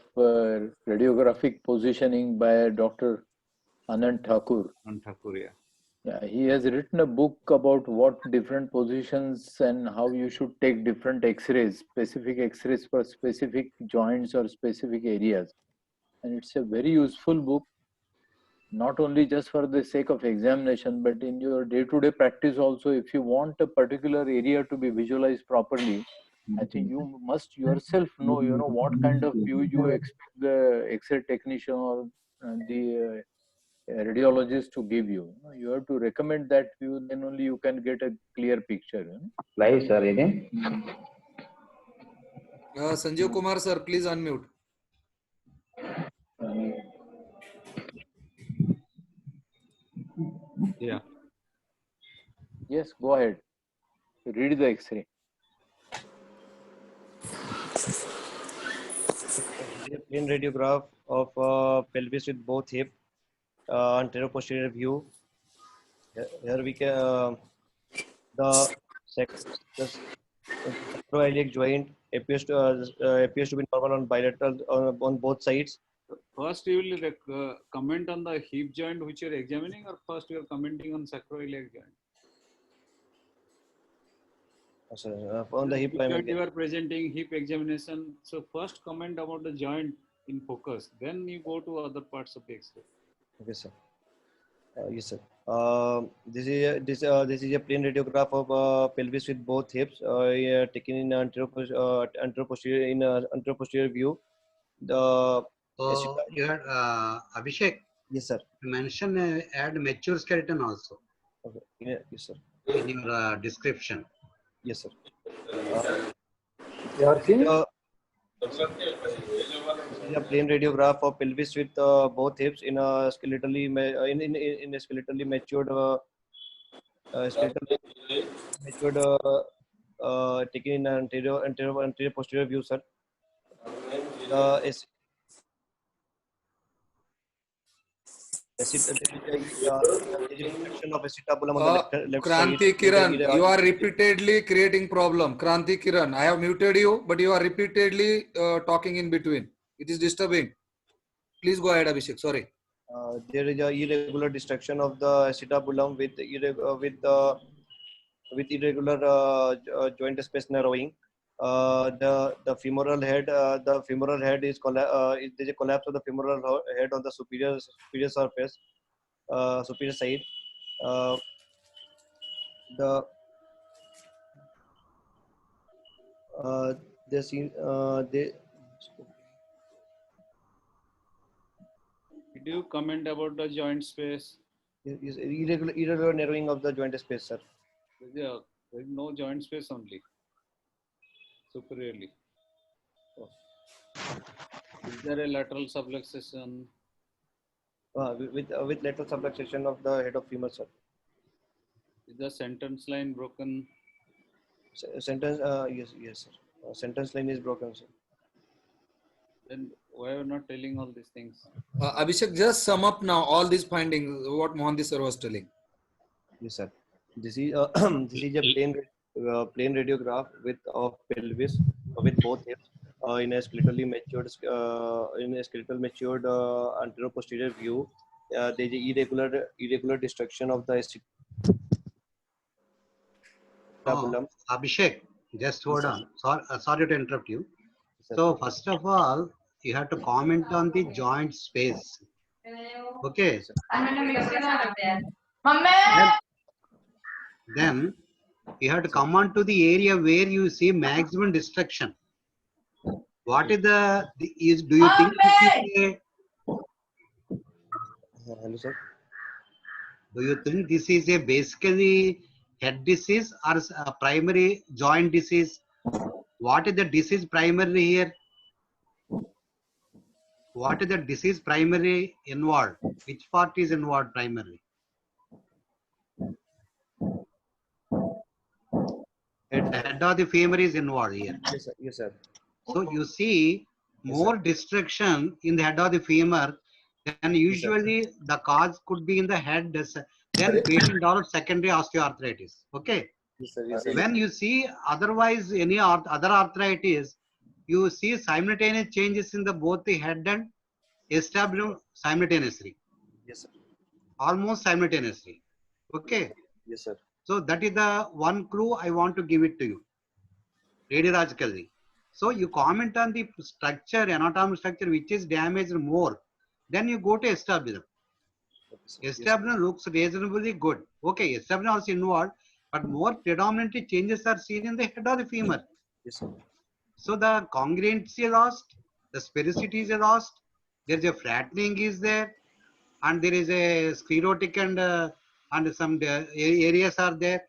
radiographic positioning by Dr. Anand Thakur. And Thakur, yeah. Yeah, he has written a book about what different positions and how you should take different X-rays, specific X-rays for specific joints or specific areas. And it's a very useful book, not only just for the sake of examination, but in your day-to-day practice also. If you want a particular area to be visualized properly, I think you must yourself know, what kind of view you expect the X-ray technician or the radiologist to give you. You have to recommend that view, then only you can get a clear picture. Live, sir, ಇದೆ? Sanjeev Kumar, sir, please unmute. Yeah. Yes, go ahead. Read the X-ray. Plain radiograph of pelvis with both hip, anterior posterior view. Here we can the sacroiliac joint appears to be normal on bilateral on both sides. First, you will comment on the hip joint which you are examining, or first you are commenting on sacroiliac joint? On the hip line. You are presenting hip examination. So first comment about the joint in focus. Then you go to other parts of the X-ray. Okay, sir. Yes, sir. This is a plain radiograph of pelvis with both hips, yeah, taken in anterior posterior anterior posterior view. The So you had Abhishek, yes, sir. you mentioned add mature skeleton also Okay. Yeah, yes, sir. in your description. Yes, sir. Yeah, see? This is a plain radiograph of pelvis with both hips in a skeletally in a skeletally matured skeletal matured taken in anterior posterior view, sir. Is destruction of acetabulum on the left side. Kranti Kiran, you are repeatedly creating problem. Kranti Kiran, I have muted you, but you are repeatedly talking in between. It is disturbing. Please go ahead, Abhishek. Sorry. There is a irregular destruction of the acetabulum with irregular joint space narrowing. The femoral head is there's a collapse of the femoral head on the superior surface, superior side. The they seen they Did you comment about the joint space? is irregular narrowing of the joint space, sir. There is no joint space only. Superiorly. Oh. Is there a lateral subluxation? With lateral subluxation of the head of femur, sir. Is the sentence line broken? Sentence yes, sir. Sentence line is broken, sir. Then why are you not telling all these things? Abhishek, just sum up now all these findings, what Mohanty sir was telling. Yes, sir. This is this is a plain radiograph of pelvis with both hips in a skeletally matured anterior posterior view. There is irregular destruction of the acetabulum. Abhishek, just hold on. Sorry to interrupt you. Sir. So first of all, you have to comment on the joint space. Okay. Then you have to come on to the area where you see maximum destruction. What is do you think Hello, sir. do you think this is a basically head disease or a primary joint disease? What is the disease primarily here? What is the disease primary involved? Which part is involved primarily? The head of the femur is involved here. Yes, sir. Yes, sir. So you see more destruction in the head of the femur, then usually the cause could be in the head. Then patient develops secondary osteoarthritis. Okay. Yes, sir. Yes, sir. When you see otherwise any other arthritis, you see simultaneous changes in the both the head and acetabulum simultaneously. Yes, sir. Almost simultaneously. Okay. Yes, sir. So that is the one clue I want to give it to you radiologically. So you comment on the structure, anatomical structure, which is damaged more. Then you go to acetabulum. Acetabulum looks reasonably good. Okay, acetabulum also involved, but more predominantly changes are seen in the head of the femur. Yes, sir. So the congruency is lost, the sphericity is lost, there is a flattening is there, and there is a sclerotic and some areas are there,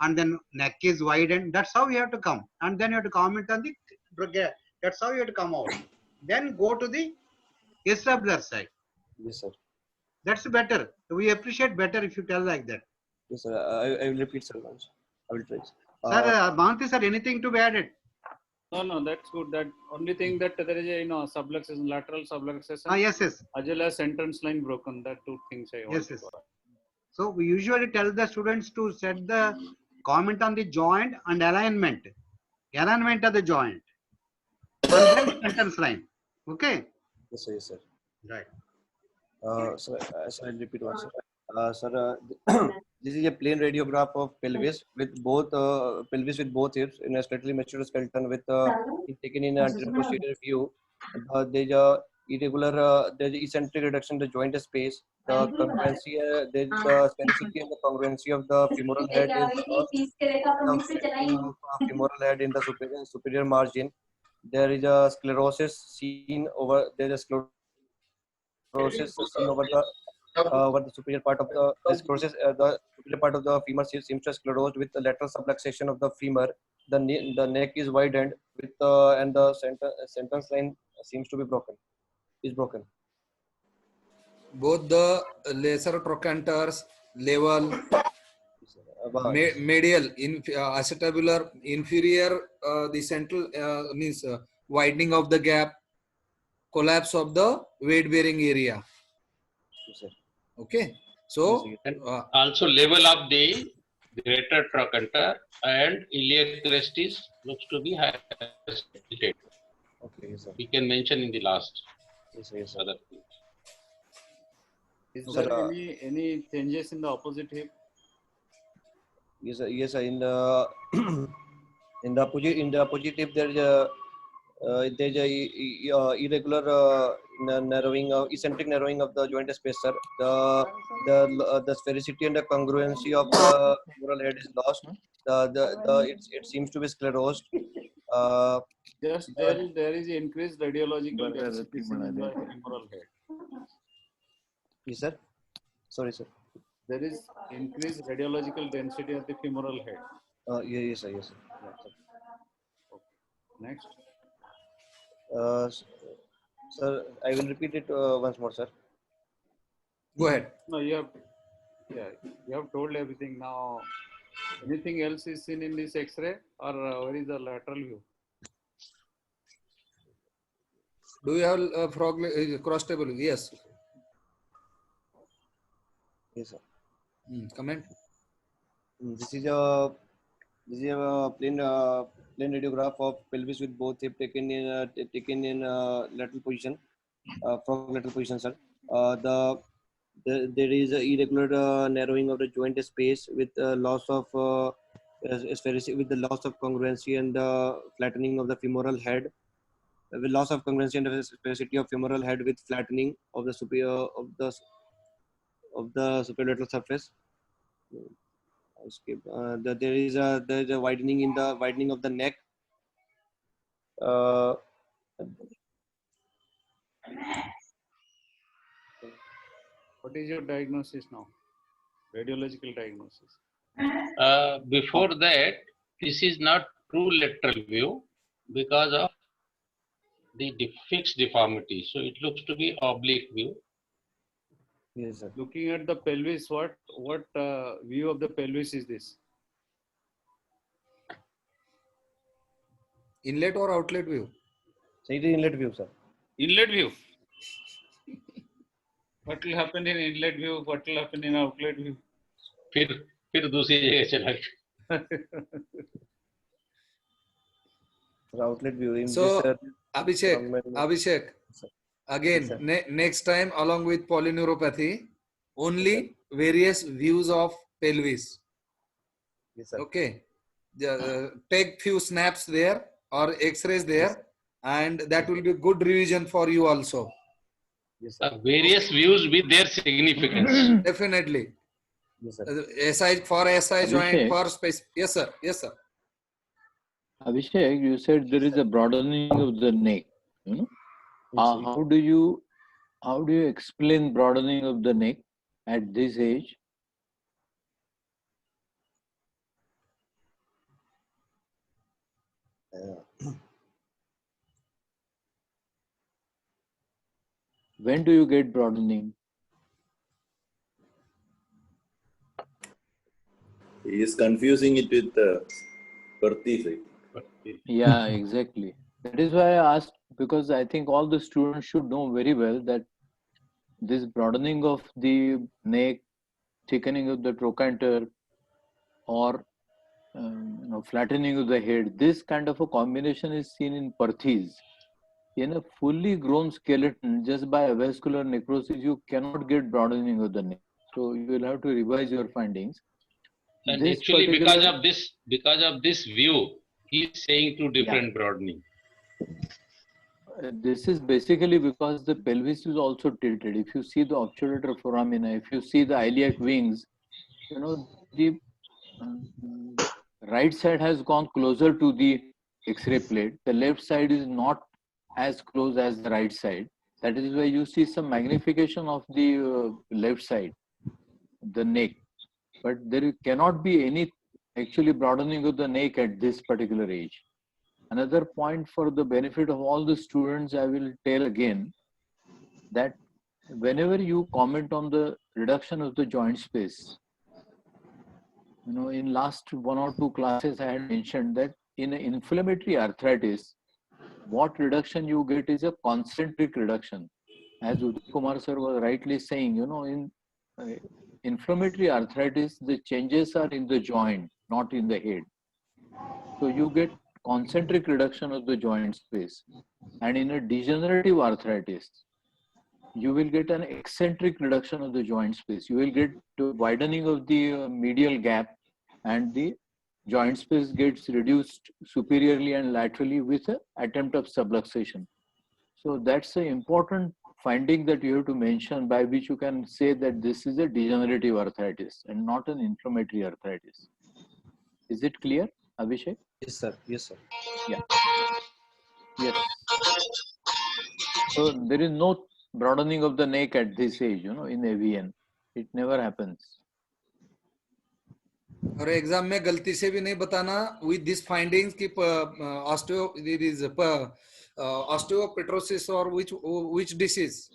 and then neck is widened. That's how you have to come, and then you have to comment on the. That's how you have to come out. Then go to the acetabular side. Yes, sir. That's better. We appreciate better if you tell like that. Yes, sir. I will repeat, sir, once. I will try. Sir, Mohanty sir, anything to be added? No, that's good. That only thing that there is a subluxation, lateral subluxation. Yes. As well as sentence line broken. That two things I want. Yes. So we usually tell the students to set the comment on the joint and alignment of the joint, and then sentence line. Okay. Yes, sir. Yes, sir. Right. So I'll repeat once. Sir, this is a plain radiograph of pelvis with both hips in a slightly mature skeleton with taken in anterior posterior view. There's eccentric reduction in the joint space the congruency, the sphericity and the congruency of the femoral head is lost. The flattening of femoral head in the superior margin. There is a sclerosis seen over. There is a sclerosis seen over the superior part of the sclerosis. The superior part of the femur seems to sclerosed with the lateral subluxation of the femur. The neck is widened with and the sentence line seems to be broken. Is broken. Both the lesser trochanters, level, medial, acetabular, inferior, the central means widening of the gap, collapse of the weight bearing area. Okay, so And also level of the greater trochanter and iliac crest is looks to be higher. Okay, yes, sir. We can mention in the last. Yes, sir. Yes, sir. Other things. Is Sir, there any changes in the opposite hip? Yes, sir. Yes, sir. In the in the opposite hip there is a irregular narrowing, eccentric narrowing of the joint space, sir. The sphericity and the congruency of the femoral head is lost. It seems to be sclerosed. Just there is increased radiological density in the femoral head. Yes, sir. Sorry, sir. There is increased radiological density of the femoral head. Yes, sir. Yes, sir. Yeah, sir. Next. Sir, I will repeat it once more, sir. go ahead. No, you have told everything. Now, anything else is seen in this X-ray, or where is the lateral view? Do you have frog cross table? Yes. Yes, sir. Comment. This is a plain radiograph of pelvis with both hip taken in lateral position, frog lateral position, sir. There is a irregular narrowing of the joint space with loss of sphericity, with the loss of congruency and flattening of the femoral head. With loss of congruency and the sphericity of femoral head with flattening of the superior lateral surface. There is a widening of the neck. What is your diagnosis now? Radiological diagnosis. Before that, this is not true lateral view because of the fixed deformity. So it looks to be oblique view. Yes, sir. Looking at the pelvis, what view of the pelvis is this? Inlet or outlet view? So it is inlet view, sir. Inlet view. What will happen in inlet view? What will happen in outlet view? फिर दूसरी जगह चला गया. Outlet view. In So, this, Abhishek, again, Yes, next time along with polyneuropathy, only various views of pelvis. yes, sir. Okay. Take few snaps there or x-rays there, and that will be good revision for you also. Yes, sir. Various views with their significance. Definitely. Yes, sir. SI for SI joint, Abhishek. for space. Yes, sir. Yes, sir. Abhishek, you said there is a broadening of the neck. You know, how do you explain broadening of the neck at this age? When do you get broadening? He is confusing it with Perthes. Yeah, exactly. That is why I asked, because I think all the students should know very well that this broadening of the neck, thickening of the trochanter, or flattening of the head, this kind of a combination is seen in Perthes. In a fully grown skeleton, just by avascular necrosis, you cannot get broadening of the neck. So you will have to revise your findings. And This actually, particular- because of this view, he is saying two different broadening. This is basically because the pelvis is also tilted. If you see the obturator foramina, if you see the iliac wings, you know, the right side has gone closer to the X-ray plate. The left side is not as close as the right side. That is why you see some magnification of the left side, the neck. But there cannot be any actually broadening of the neck at this particular age. Another point for the benefit of all the students, I will tell again that whenever you comment on the reduction of the joint space, you know, in last 1 or 2 classes, I had mentioned that in inflammatory arthritis, what reduction you get is a concentric reduction. As Udit Kumar sir was rightly saying, you know, in inflammatory arthritis, the changes are in the joint, not in the head. So you get concentric reduction of the joint space. And in a degenerative arthritis, you will get an eccentric reduction of the joint space. You will get the widening of the medial gap, and the joint space gets reduced superiorly and laterally with an attempt of subluxation. So that's an important finding that you have to mention, by which you can say that this is a degenerative arthritis and not an inflammatory arthritis. Is it clear, Abhishek? Yes, sir. Yes, sir. Yeah. Yes. So there is no broadening of the neck at this age, you know, in AVN. It never happens. और exam में गलती से भी नहीं बताना with this findings कि osteopetrosis or which disease,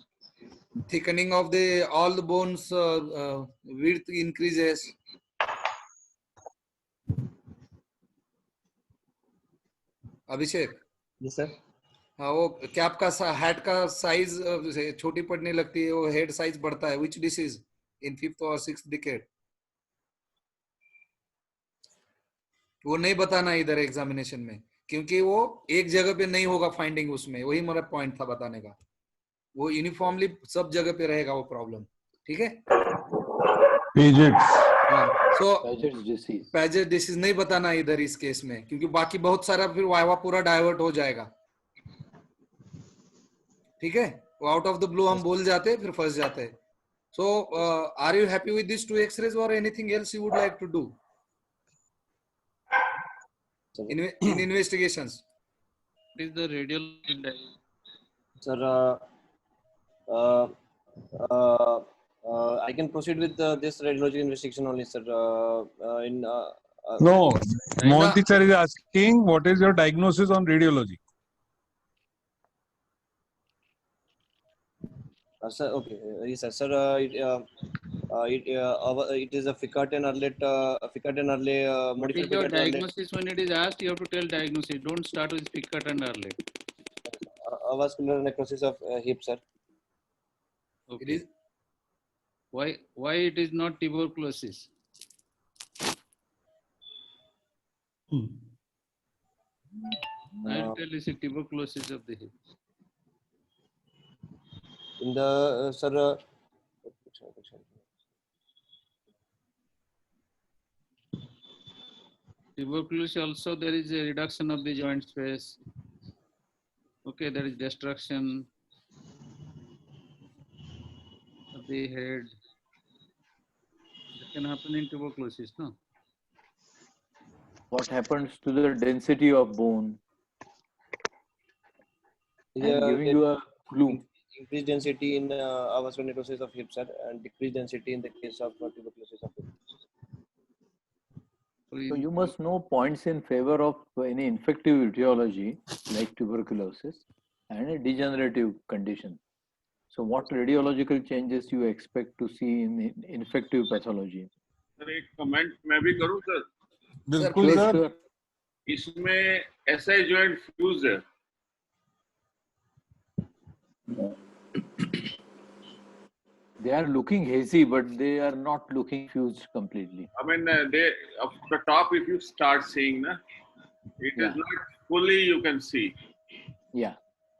thickening of the all the bones, width increases. Abhishek, Yes, sir. हाँ, वो कैप का हैट का साइज छोटी पड़ने लगती है, वो हेड साइज बढ़ता है. विच डिसीज इन 5th और 6th डिकेड? वो नहीं बताना इधर एग्जामिनेशन में, क्योंकि वो एक जगह पे नहीं होगा फाइंडिंग उसमें. वही मेरा पॉइंट था बताने का. वो यूनिफॉर्मली सब जगह पे रहेगा वो प्रॉब्लम. ठीक है. सो पैजेट डिसीज नहीं बताना इधर इस केस में, क्योंकि बाकी बहुत सारा फिर वाइवा पूरा डाइवर्ट हो जाएगा. ठीक है. वो आउट ऑफ द ब्लू हम बोल जाते फिर फंस जाते हैं. So are you happy with this 2 X-rays और anything else you would like to do in investigations? What is the radial? Sir, I can proceed with this radiological investigation only, sir. No, Mohanty sir is asking, what is your diagnosis on radiology? Sir, okay, yes, sir. Sir, it is a Ficart and Arlet What modified. is your diagnosis? When it is asked, you have to tell diagnosis. Don't start with Ficart and Arlet. Avascular necrosis of hip, sir. Okay. It is. Why it is not tuberculosis? I'll tell you, it's tuberculosis of the hip. In the sir. Tuberculosis also, there is a reduction of the joint space. Okay, there is destruction of the head. That can happen in tuberculosis, no? What happens to the density of bone? I'm giving you a clue. Increased density in avascular necrosis of hips, sir, and decreased density in the case of tuberculosis of hips. So you must know points in favor of any infective etiology like tuberculosis and a degenerative condition. So what radiological changes you expect to see in infective pathology? Sir एक comment मैं भी करूं sir? बिल्कुल sir. इसमें SI joint fused है. They are looking hazy, but they are not looking fused completely. I mean, they of the top, if you start seeing, na, it is not fully you can see. Yeah,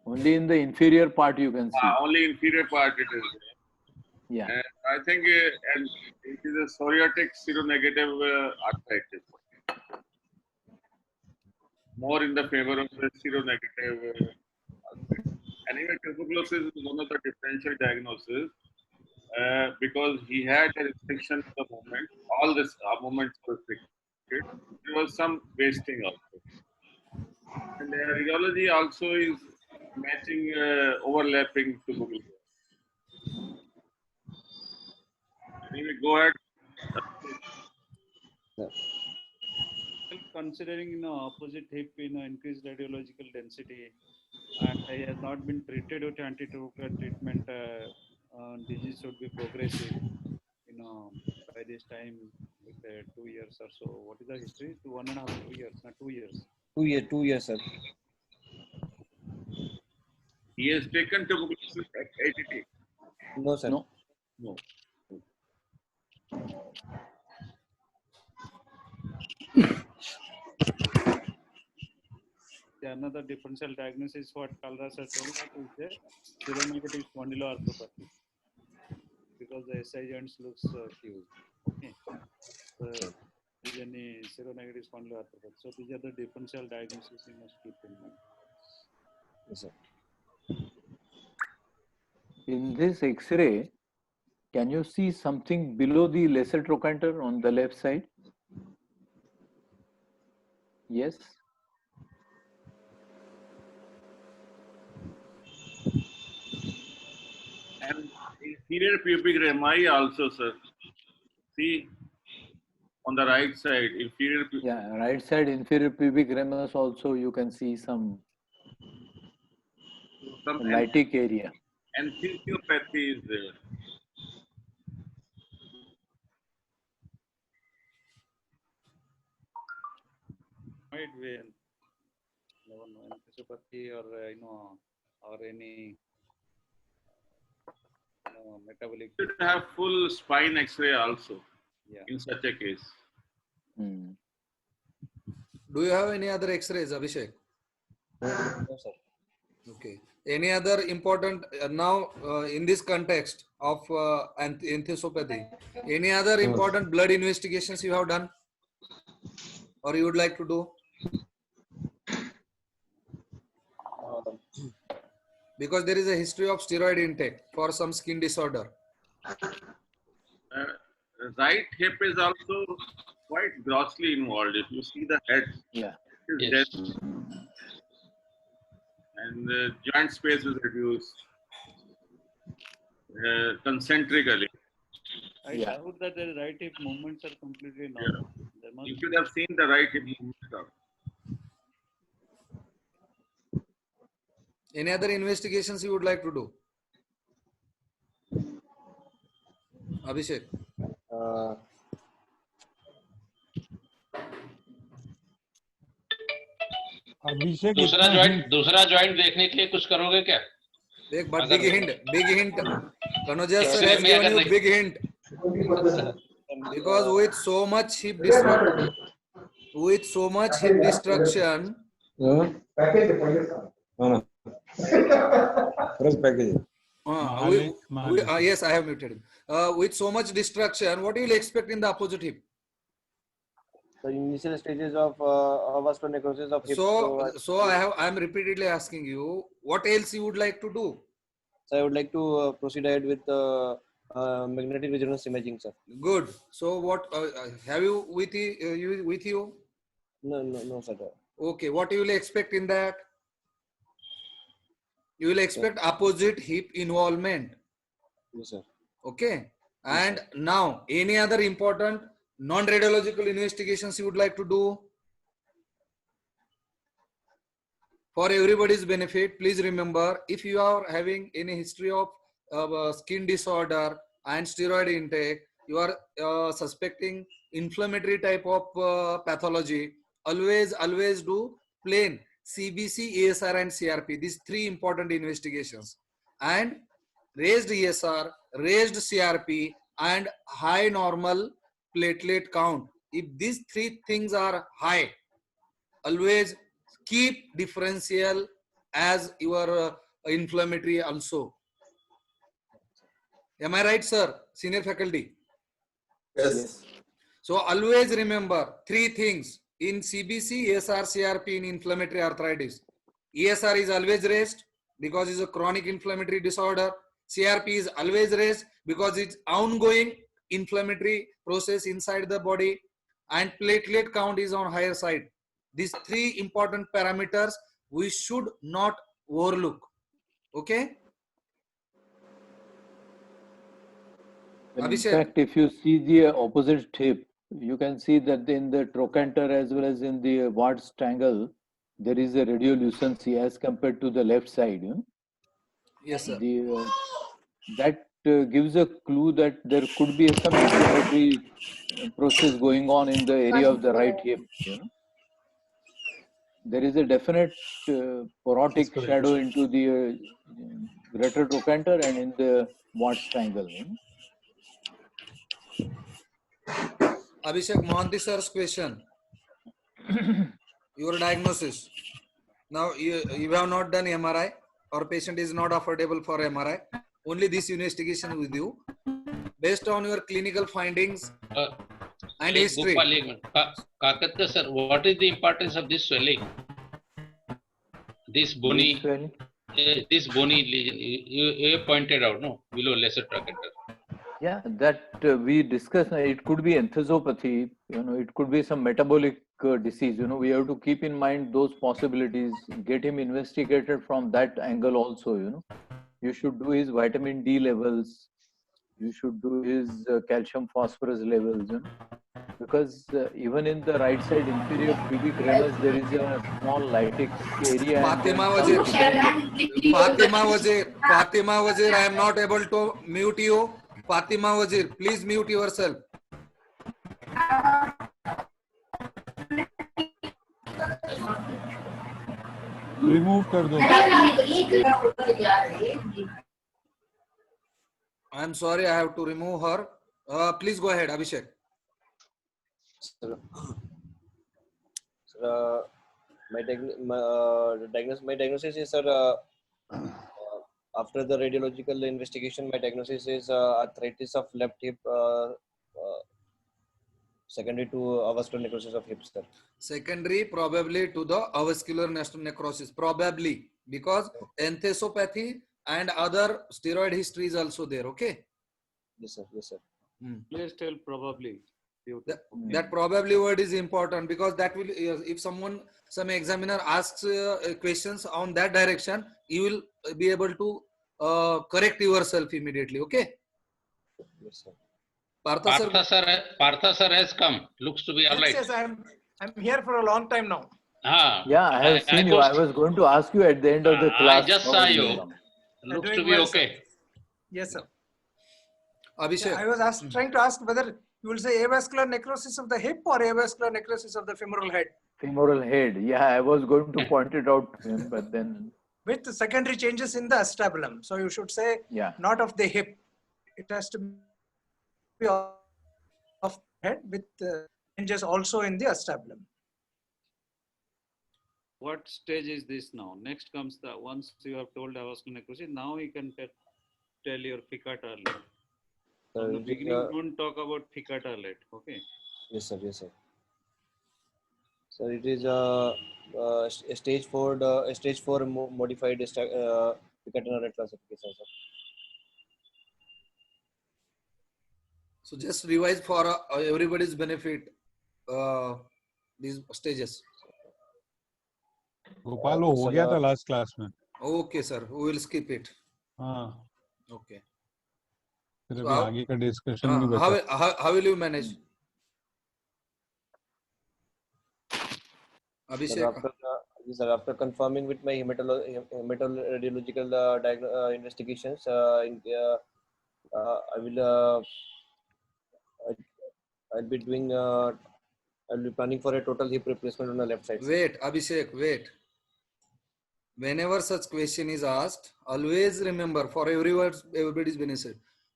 only in the inferior part you can see. Only inferior part it is. Yeah. And I think and it is a psoriatic seronegative arthritis. More in the favor of the seronegative arthritis. Anyway, tuberculosis is one of the differential diagnoses because he had a restriction of the movement. All this movements were restricted. There was some wasting also. And radiology also is matching overlapping tuberculosis. Anyway, go ahead. Considering opposite hip increased radiological density and he has not been treated with anti-tubercular treatment, disease should be progressive. By this time with 2 years or so. What is the history? 1.5 2 years, not 2 years. 2 years, sir. He has taken tuberculosis at ATT. No, sir. No. No. Another differential diagnosis what Kalra sir told us is the seronegative spondyloarthropathy because the SI joints looks huge. Okay. So is any seronegative spondyloarthropathy. So these are the differential diagnoses you must keep in mind. Yes, sir. In this X-ray, can you see something below the lesser trochanter on the left side? Yes. And inferior pubic rami also, sir. See, on the right side, inferior pubic. Yeah, right side inferior pubic ramus also you can see some lytic area. Enthesiopathy is there. Might be enthesiopathy or or any metabolic. You should have full spine X-ray also. Yeah. In such a case. Do you have any other X-rays, Abhishek? No, sir. Okay. Any other important now in this context of enthesiopathy? Any other important blood investigations you have done, or you would like to do? Because there is a history of steroid intake for some skin disorder. Right hip is also quite grossly involved. If you see the head, Yeah. it is Yes. dead. And the joint space is reduced concentrically. I doubt that the right hip movements are completely normal. There must You should have seen the right hip movement. Any other investigations you would like to do? Abhishek. अभिषेक दूसरा joint देखने के लिए कुछ करोगे क्या? Big hint. Kanoja sir has given you big hint. Because with so much hip destruction, yes, I have muted him. With so much destruction, what you will expect in the opposite hip? The initial stages of vascular necrosis of hip. So I am repeatedly asking you, what else you would like to do? So I would like to proceed ahead with magnetic resonance imaging, sir. Good. So what have you with you? No, sir. Okay. What you will expect in that? You will expect opposite hip involvement. Yes, sir. Okay. And now, any other important non-radiological investigations you would like to do? For everybody's benefit, please remember, if you are having any history of skin disorder and steroid intake, you are suspecting inflammatory type of pathology, always do plain CBC, ESR and CRP. These three important investigations. And raised ESR, raised CRP and high normal platelet count. If these three things are high, always keep differential as your inflammatory also. Am I right, sir? Senior faculty? Yes. So always remember three things in CBC, ESR, CRP in inflammatory arthritis. ESR is always raised, because it's a chronic inflammatory disorder. CRP is always raised because it's ongoing inflammatory process inside the body, and platelet count is on higher side. These three important parameters we should not overlook. Okay? And in Abhishek. fact, if you see the opposite hip, you can see that in the trochanter as well as in the Watt's triangle, there is a radiolucency as compared to the left side. You know? Yes, sir. That gives a clue that there could be some inflammatory process going on in the area of the right hip. You know, there is a definite porotic shadow into the greater trochanter and in the Watt's triangle. You know? Abhishek Mohanty sir's question. Your diagnosis. Now you have not done MRI, or patient is not affordable for MRI. Only this investigation with you. Based on your clinical findings and history. Kakatka sir, what is the importance of this swelling? This bony lesion you pointed out, no, below lesser trochanter. Yeah, that we discussed. It could be enthesopathy. You know, it could be some metabolic disease. You know, we have to keep in mind those possibilities. Get him investigated from that angle also. You know, you should do his vitamin D levels. You should do his calcium phosphorus levels. You know, because even in the right side inferior pubic ramus, there is a small lytic area. Fatima Wazir, I am not able to mute you. Fatima Wazir, please mute yourself. Remove kar do. I am sorry, I have to remove her. Please go ahead, Abhishek. My diagnosis is, sir, after the radiological investigation, my diagnosis is arthritis of left hip, secondary to avascular necrosis of hips, sir. Secondary probably to the avascular necrosis, probably, because enthesopathy and other steroid history is also there. Okay. Yes, sir. Yes, sir. Please tell probably. That probably word is important, because that will, if some examiner asks questions on that direction, you will be able to correct yourself immediately. Okay. Yes, sir. Partha sir has come. Looks to be all right. Yes, I'm here for a long time now. Yeah, I have seen you. I was going to ask you at the end of the class. I just saw you. Looks to be well, okay. Sir. Yes, sir. Abhishek. I was trying to ask whether you will say avascular necrosis of the hip or avascular necrosis of the femoral head. Femoral head. Yeah, I was going to point it out to him, but then. With secondary changes in the acetabulum. So you should say not of the hip. It has to be of the head with changes also in the acetabulum. What stage is this now? Next comes the, once you have told avascular necrosis, now you can tell your Ficata alert. In the beginning, don't talk about Ficata alert. Okay. Yes, sir. Yes, sir. So it is a stage 4 modified Ficata alert classification, sir. So just revise for everybody's benefit these stages. Gopal हो गया था last class में. Okay, sir. We will skip it. हाँ. Okay. फिर अभी आगे का discussion नहीं बचा. How will you manage? Abhishek. Sir, after confirming with my hematological investigations, I will I'll be doing I'll be planning for a total hip replacement on the left side. Wait, Abhishek, wait. Whenever such question is asked, always remember, for everybody's benefit,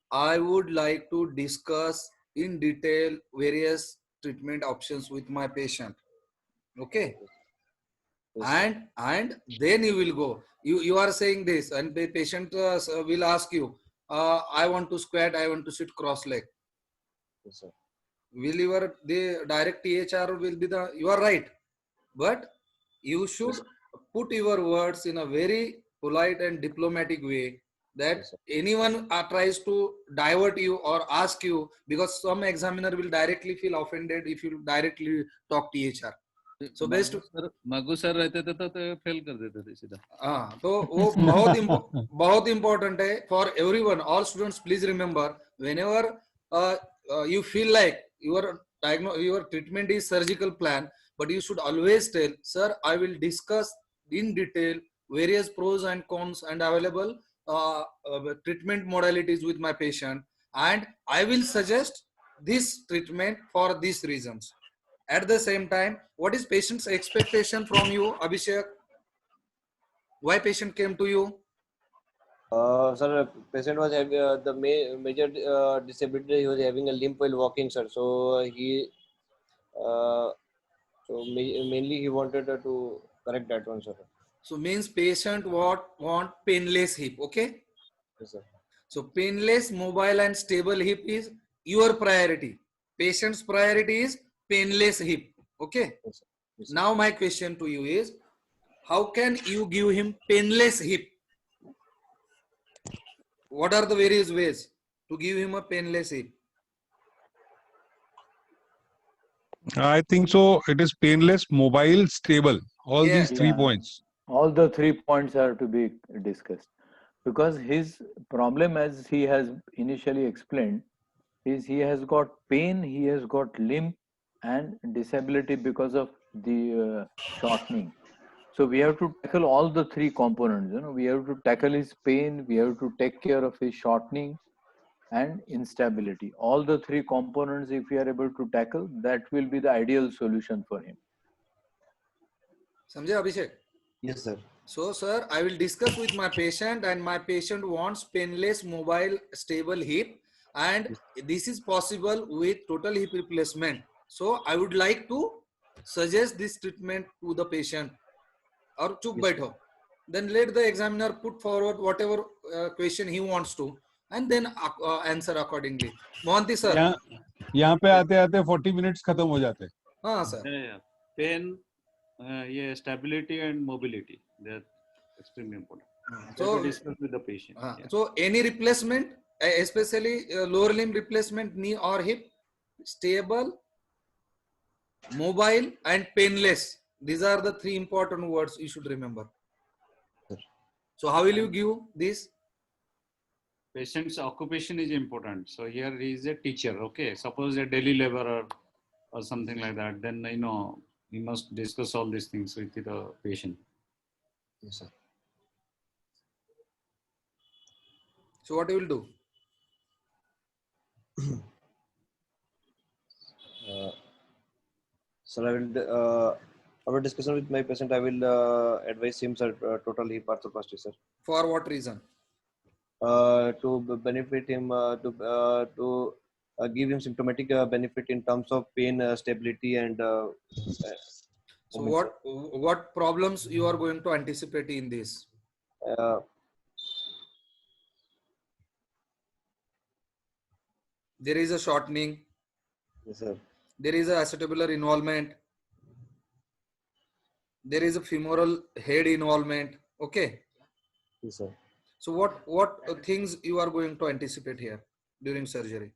I would like to discuss in detail various treatment options with my patient. Okay. Yes, and then you will go. You are saying this, and the patient will ask you, I want to squat, I want to sit cross leg. Yes, sir. The direct THR will be you are right, but you should put your words in a very polite and diplomatic way that Yes, sir. anyone tries to divert you or ask you, because some examiner will directly feel offended if you directly talk THR. So best मगू sir रहते थे तो fail कर देते थे सीधा. हाँ, तो वो बहुत important है for everyone. All students, please remember, whenever you feel like your treatment is surgical plan, but you should always tell, sir, I will discuss in detail various pros and cons and available treatment modalities with my patient, and I will suggest this treatment for these reasons. At the same time, what is patient's expectation from you, Abhishek? Why patient came to you? Sir, patient was having the major disability. He was having a limp while walking, sir. So he, mainly he wanted to correct that one, sir. So means patient want painless hip, okay? Yes, sir. So painless, mobile and stable hip is your priority. Patient's priority is painless hip, okay? Yes, sir. Yes, sir. Now my question to you is, how can you give him painless hip? What are the various ways to give him a painless hip? I think so. It is painless, mobile, stable. All Yeah. these 3 points. All the 3 points are to be discussed, because his problem, as he has initially explained, is he has got pain, he has got limp and disability because of the shortening. So we have to tackle all the 3 components. We have to tackle his pain, we have to take care of his shortening and instability. All the 3 components, if we are able to tackle, that will be the ideal solution for him. Samjay, Abhishek? Yes, sir. So, sir, I will discuss with my patient, and my patient wants painless, mobile, stable hip, and this is possible with total hip replacement. So, I would like to suggest this treatment to the patient. Or chup baitho. Then let the examiner put forward whatever question he wants to, and then answer accordingly. Mohanty sir. यहाँ पे आते आते 40 minutes खत्म हो जाते हैं. हाँ sir. Yeah. Pain, yeah, stability and mobility. They're extremely important. So discuss with the patient. Yeah. So any replacement, especially lower limb replacement, knee or hip, stable, mobile and painless. These are the 3 important words you should remember. So how will you give this? Patient's occupation is important. So here he is a teacher. Okay, suppose a daily laborer or something like that. Then we must discuss all these things with the patient. Yes, sir. So what you will do? Sir, I will. After discussion with my patient, I will advise him, sir, total hip arthroplasty, sir. For what reason? To benefit him, to give him symptomatic benefit in terms of pain, stability, and. So what problems you are going to anticipate in this? There is a shortening. Yes, sir. There is a acetabular involvement. There is a femoral head involvement. Okay. Yes, sir. So what things you are going to anticipate here during surgery?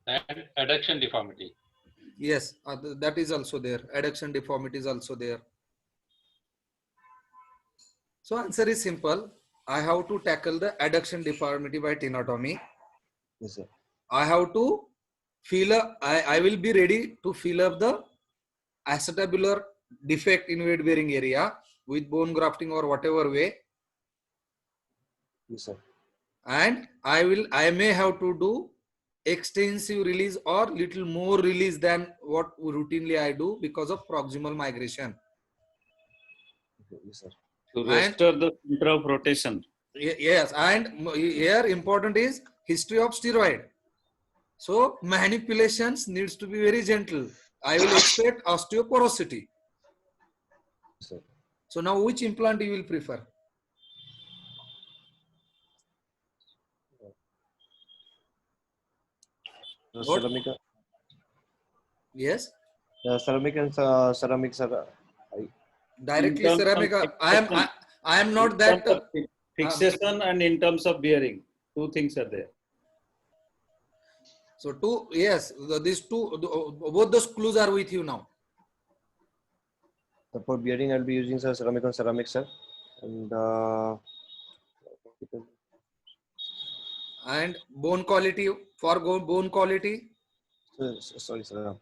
And adduction deformity. Yes, that is also there. Adduction deformity is also there. So answer is simple. I have to tackle the adduction deformity by tenotomy. Yes, sir. I have to fill up. I will be ready to fill up the acetabular defect in weight bearing area with bone grafting or whatever way. Yes, sir. And I may have to do extensive release or little more release than what routinely I do because of proximal migration. Okay, yes, sir. To restore the center of rotation. Yes, and here important is history of steroid. So manipulations needs to be very gentle. I will expect osteoporosity. Sir. So now which implant you will prefer? Ceramic. Yes. Ceramic and ceramic, sir. Directly In terms ceramic. of I am not in that. terms of fixation and in terms of bearing, two things are there. So two, yes, these two, both those clues are with you now. So for bearing, I'll be using sir ceramic on ceramic, sir, And bone quality, for bone quality. Sorry, sir.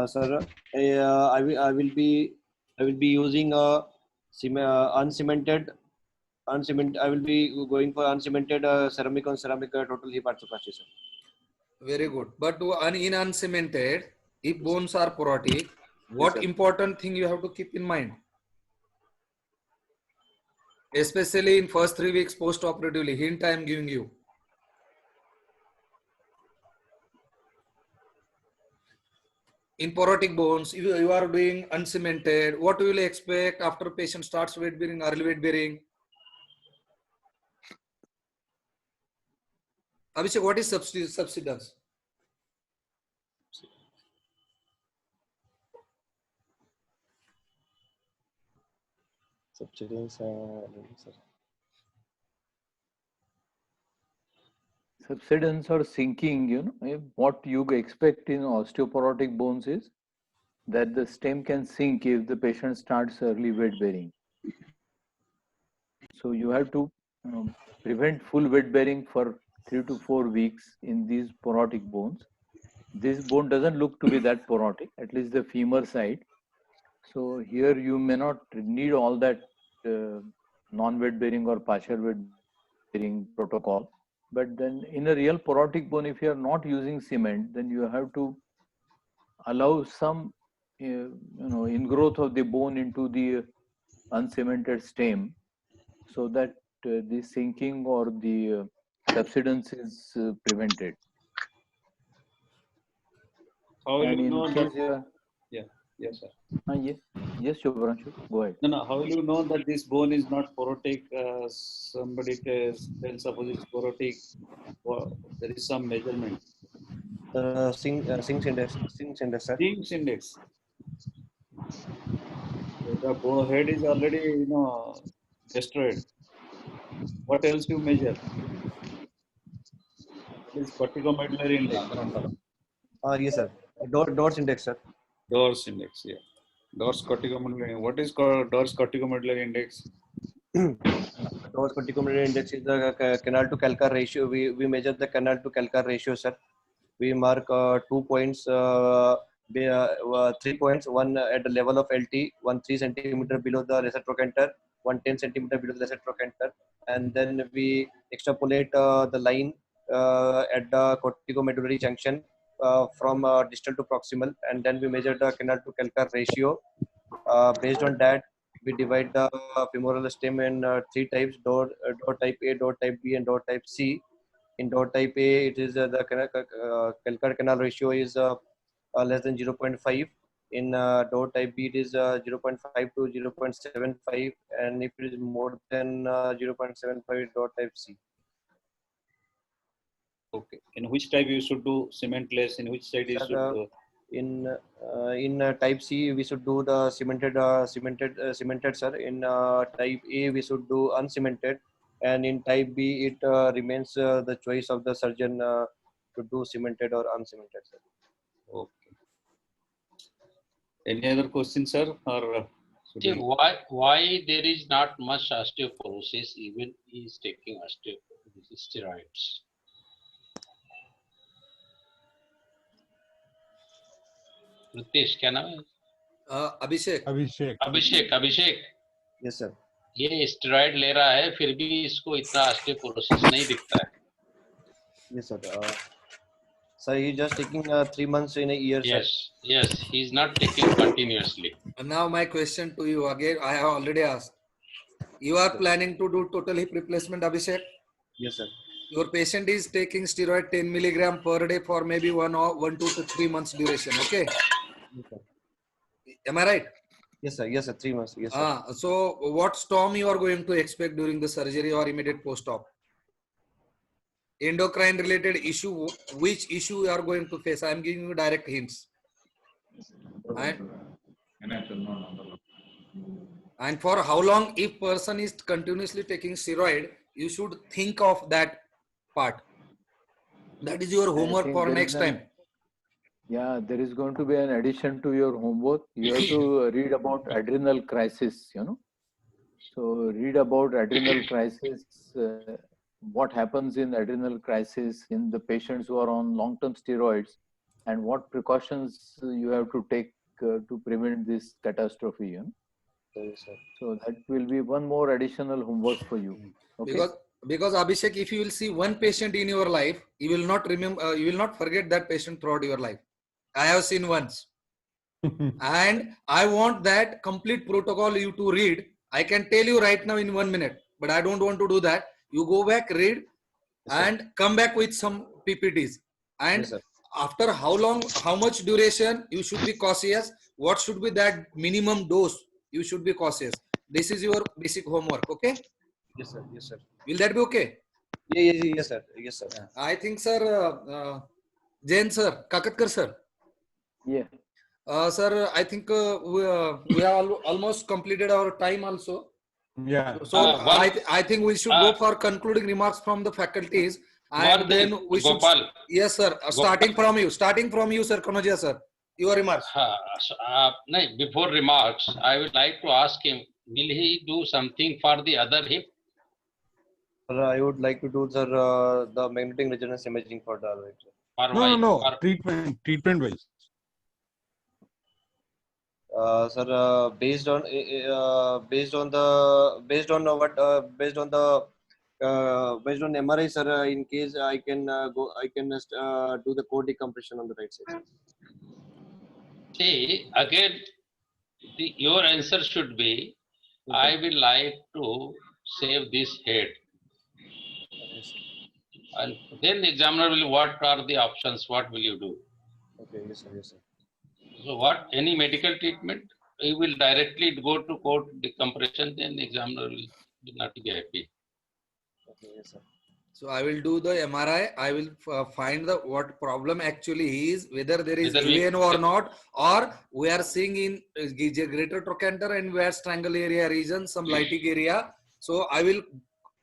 Sir, I will be using a uncement. I will be going for uncemmented ceramic on ceramic total hip arthroplasty, sir. Very good. But in uncemented, if bones are porotic, what important thing you have to keep in mind? Especially in first 3 weeks post-operatively, hint I am giving you. In porotic bones, if you are doing uncemented, what will you expect after patient starts weight bearing, early weight bearing? Abhishek, what is subsidence? Subsidence, sir. Subsidence or sinking, you know, what you expect in osteoporotic bones is that the stem can sink if the patient starts early weight bearing. So you have to prevent full weight bearing for 3 to 4 weeks in these porotic bones. This bone doesn't look to be that porotic, at least the femur side. So here you may not need all that non-weight bearing or partial weight bearing protocol. But then in a real porotic bone, if you are not using cement, then you have to allow some ingrowth of the bone into the uncemented stem so that the sinking or the subsidence is prevented. How will And you in know case that? Yes, sir. Yes, Shubhranshu, go ahead. No, how will you know that this bone is not porotic? Somebody tells, suppose it's porotic, or there is some measurement. Sinks index, sir. Sinks index. The bone head is already, destroyed. What else you measure? What is corticomedullary index? Yes, sir. Dors index, sir. Dors index, yeah. Dors corticomedullary. What is called Dors corticomedullary index? Dors corticomedullary index is the canal to calcar ratio. We measure the canal to calcar ratio, sir. We mark 2 points, 3 points, one at the level of LT, 3 centimeter below the lesser trochanter, 10 centimeter below the lesser trochanter, and then we extrapolate the line at the corticomedullary junction from distal to proximal, and then we measure the canal to calcar ratio. Based on that, we divide the femoral stem in 3 types: Dor type A, Dor type B, and Dor type C. In Dor type A, it is the calcar canal ratio is less than 0.5. In Dor type B, it is 0.5 to 0.75, and if it is more than 0.75, Dor type C. Okay. In which type you should do cementless? In which side you should do? In type C, we should do the cemented, sir. In type A, we should do uncemented, and in type B, it remains the choice of the surgeon to do cemented or uncemented, sir. Okay. Any other questions, sir? Or see, why there is not much osteoporosis even he is taking steroids? Ritesh, क्या नाम है? अभिषेक Yes, sir. ये steroid ले रहा है फिर भी इसको इतना ऑस्टियोपोरोसिस नहीं दिखता है. Yes, sir. So he's just taking 3 months in a year. Yes, yes, he's not taking continuously. And now my question to you again, I have already asked. You are planning to do total hip replacement, Abhishek? Yes, sir. Your patient is taking steroid 10 milligram per day for maybe 1 to 3 months duration. Okay. Yes, sir. Am I right? Yes, sir. Yes, sir. 3 months. Yes, sir. So what storm you are going to expect during the surgery or immediate post-op? Endocrine related issue, which issue you are going to face? I am giving you direct hints. And for how long, if person is continuously taking steroid, you should think of that part. That is your homework for next time. Yeah, there is going to be an addition to your homework. You have to read about adrenal crisis, you know. So read about adrenal crisis, what happens in adrenal crisis in the patients who are on long-term steroids, and what precautions you have to take to prevent this catastrophe. You know? So that will be one more additional homework for you. Okay? Because Abhishek, if you will see one patient in your life, you will not remember, you will not forget that patient throughout your life. I have seen once. And I want that complete protocol you to read. I can tell you right now in 1 minute, but I don't want to do that. You go back, read, and come back with some PPTs. And after how long, how much duration, you should be cautious. What should be that minimum dose? You should be cautious. This is your basic homework, okay? Yes, sir. Yes, sir. Will that be okay? Yes, sir. Yes, sir. I think, sir, Jain sir, Kakatkar sir. Yeah. Sir, I think we have almost completed our time also. Yeah. So I think we should go for concluding remarks from the faculties, and then we should. Gopal. Yes, sir. Starting from you, sir, Kanoja sir. Your remarks. No, before remarks, I would like to ask him: will he do something for the other hip? Sir, I would like to do, sir, the magnetic resonance imaging for the right, sir. No. Treatment wise. Sir, based on MRI, sir, in case I can do the core decompression on the right side. See, again, your answer should be, I will like to save this head. And then the examiner will, what are the options, what will you do? Okay, yes, sir, yes, sir. So what, any medical treatment, you will directly go to core decompression, then the examiner will not be happy. Okay, yes, sir. So I will do the MRI. I will find the what problem actually is, whether there is AVN or not, or we are seeing in greater trochanter and we are strangle area region, some lytic area. So I will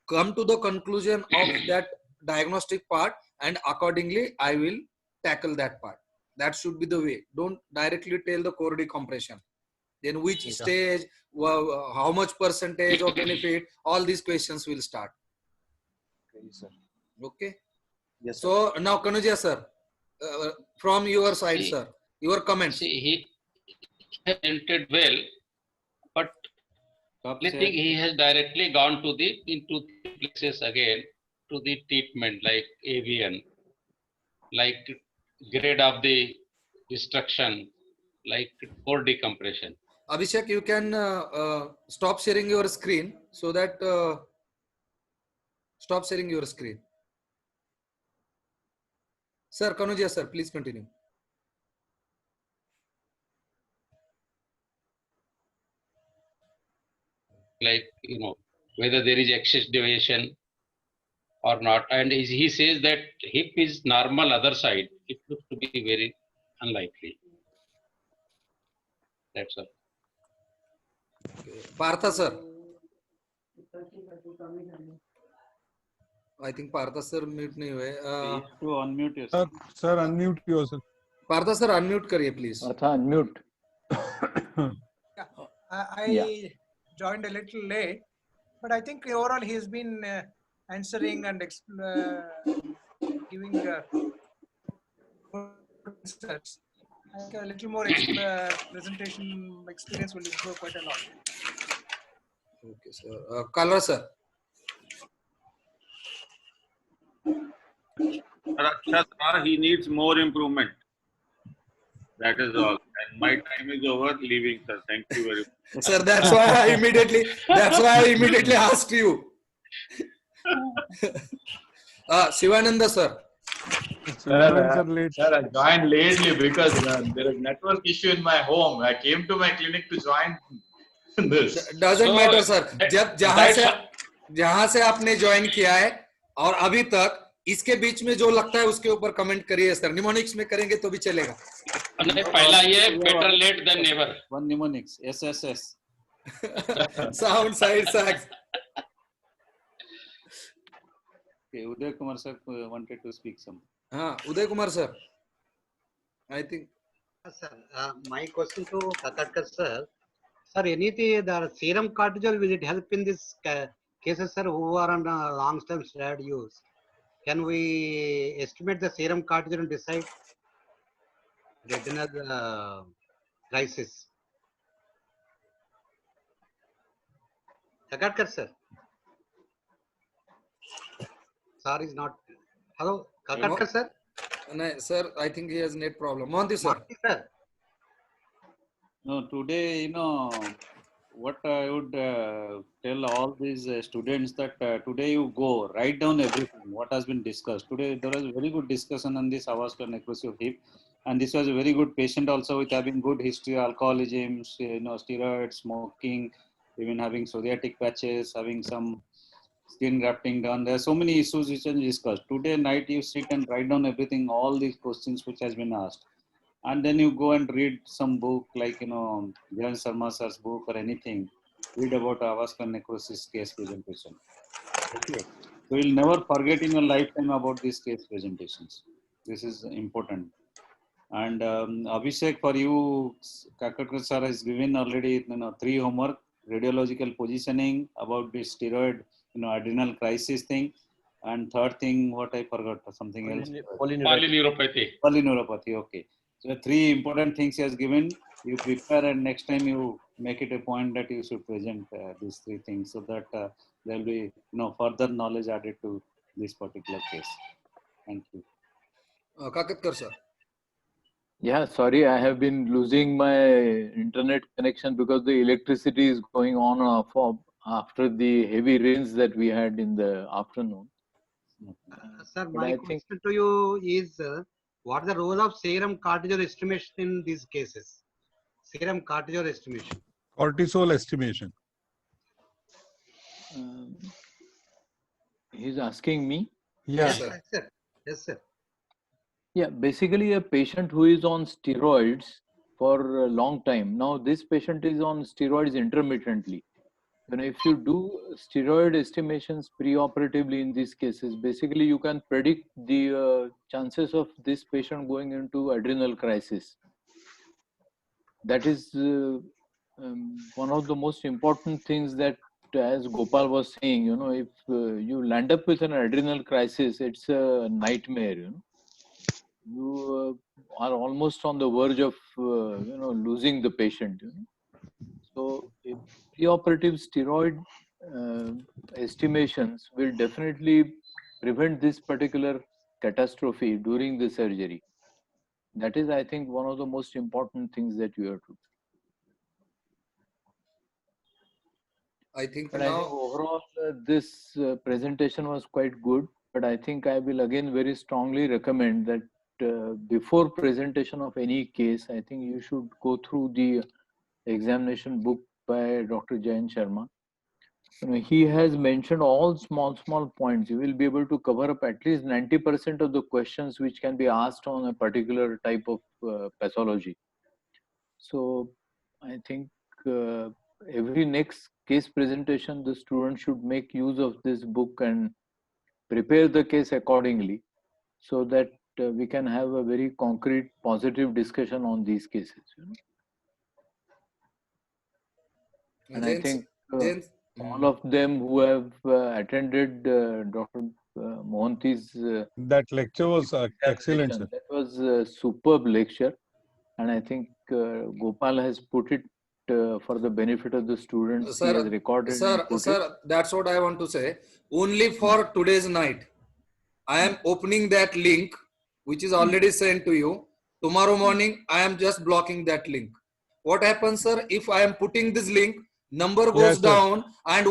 come to the conclusion of that diagnostic part, and accordingly I will tackle that part. That should be the way. Don't directly tell the core decompression. Then which stage, how much percentage of benefit, all these questions will start. Okay, sir. Okay. Yes, sir. So now Kanuja sir, from your side, sir, your comments. See, he entered well, but I think he has directly gone to into places again to the treatment like AVN, like grade of the destruction, like core decompression. Abhishek, you can stop sharing your screen so that stop sharing your screen. Sir, Kanuja sir, please continue. Like, whether there is excess deviation or not. And he says that hip is normal other side. It looks to be very unlikely. That's all. Okay. Partha sir. I think Partha sir mute nahi hue. To unmute yourself. Sir, unmute yourself. Partha sir, unmute kariye please. Partha, unmute. I joined a little late, but I think overall he has been answering and giving answers. I think a little more presentation experience will improve quite a lot. Okay, sir. Kalra sir. Rakshatra, he needs more improvement. That is all. And my time is over. Leaving, sir. Thank you very much. Sir, that's why I immediately asked you. Shivananda sir. Sir, I joined lately because there is network issue in my home. I came to my clinic to join this. Doesn't matter, sir. जहां से आपने join किया है और अभी तक इसके बीच में जो लगता है उसके ऊपर कमेंट करिए सर. निमोनिक्स में करेंगे तो भी चलेगा. नहीं, पहला ये better late than never. One mnemonics, SSS. Sound side sax. Okay, Uday Kumar sir wanted to speak some. Uday Kumar sir. I think. Sir, my question to Kakatkar sir. Sir, anything the serum cortisol will it help in this cases, sir, who are on long-term steroid use? Can we estimate the serum cortisol and decide retinal crisis? Kakatkar sir. Sir is not. Hello, Kakatkar sir. No, sir, I think he has net problem. Mohanty sir. Mohanty sir. No, today, what I would tell all these students that today you go write down everything what has been discussed. Today there was a very good discussion on this avascular necrosis of hip, and this was a very good patient also with having good history, alcoholism, steroids, smoking, even having psoriatic patches, having some skin grafting done. There are so many issues which are discussed. Today night you sit and write down everything, all these questions which has been asked. And then you go and read some book like, Dhiren Sharma sir's book or anything. Read about avascular necrosis case presentation. Okay. So you'll never forget in your lifetime about these case presentations. This is important. And Abhishek, for you, Kakatkar sir has given already 3 homework: radiological positioning, about the steroid, adrenal crisis thing, and third thing, what I forgot, something else. Polyneuropathy. Polyneuropathy. Okay. So 3 important things he has given. You prepare, and next time you make it a point that you should present these 3 things, so that there will be further knowledge added to this particular case. Thank you. Kakatkar sir. Yeah, sorry, I have been losing my internet connection because the electricity is going on and off after the heavy rains that we had in the afternoon. Sir, my question to you is, what is the role of serum cortisol estimation in these cases? Serum cortisol estimation. Cortisol estimation. He's asking me? Yeah. Yes, sir. Yes, sir. Yeah, basically a patient who is on steroids for a long time. Now this patient is on steroids intermittently. If you do steroid estimations preoperatively in these cases, basically you can predict the chances of this patient going into adrenal crisis. That is one of the most important things that, as Gopal was saying, if you land up with an adrenal crisis, it's a nightmare. You are almost on the verge of losing the patient. So if preoperative steroid estimations will definitely prevent this particular catastrophe during the surgery. That is, I think, one of the most important things that you have to do. I think but now, I think overall this presentation was quite good. But I think I will again very strongly recommend that before presentation of any case, I think you should go through the examination book by Dr. Jayant Sharma. He has mentioned all small points. You will be able to cover up at least 90% of the questions which can be asked on a particular type of pathology. So I think every next case presentation, the student should make use of this book and prepare the case accordingly, so that we can have a very concrete, positive discussion on these cases. And I think all of them who have attended Dr. Mohanty's that lecture was excellent, sir. That was a superb lecture, and I think Gopal has put it for the benefit of the students. He has recorded. Sir, that's what I want to say. Only for today's night, I am opening that link, which is already sent to you. Tomorrow morning, I am just blocking that link. What happens, sir, if I am putting this link, number goes down, and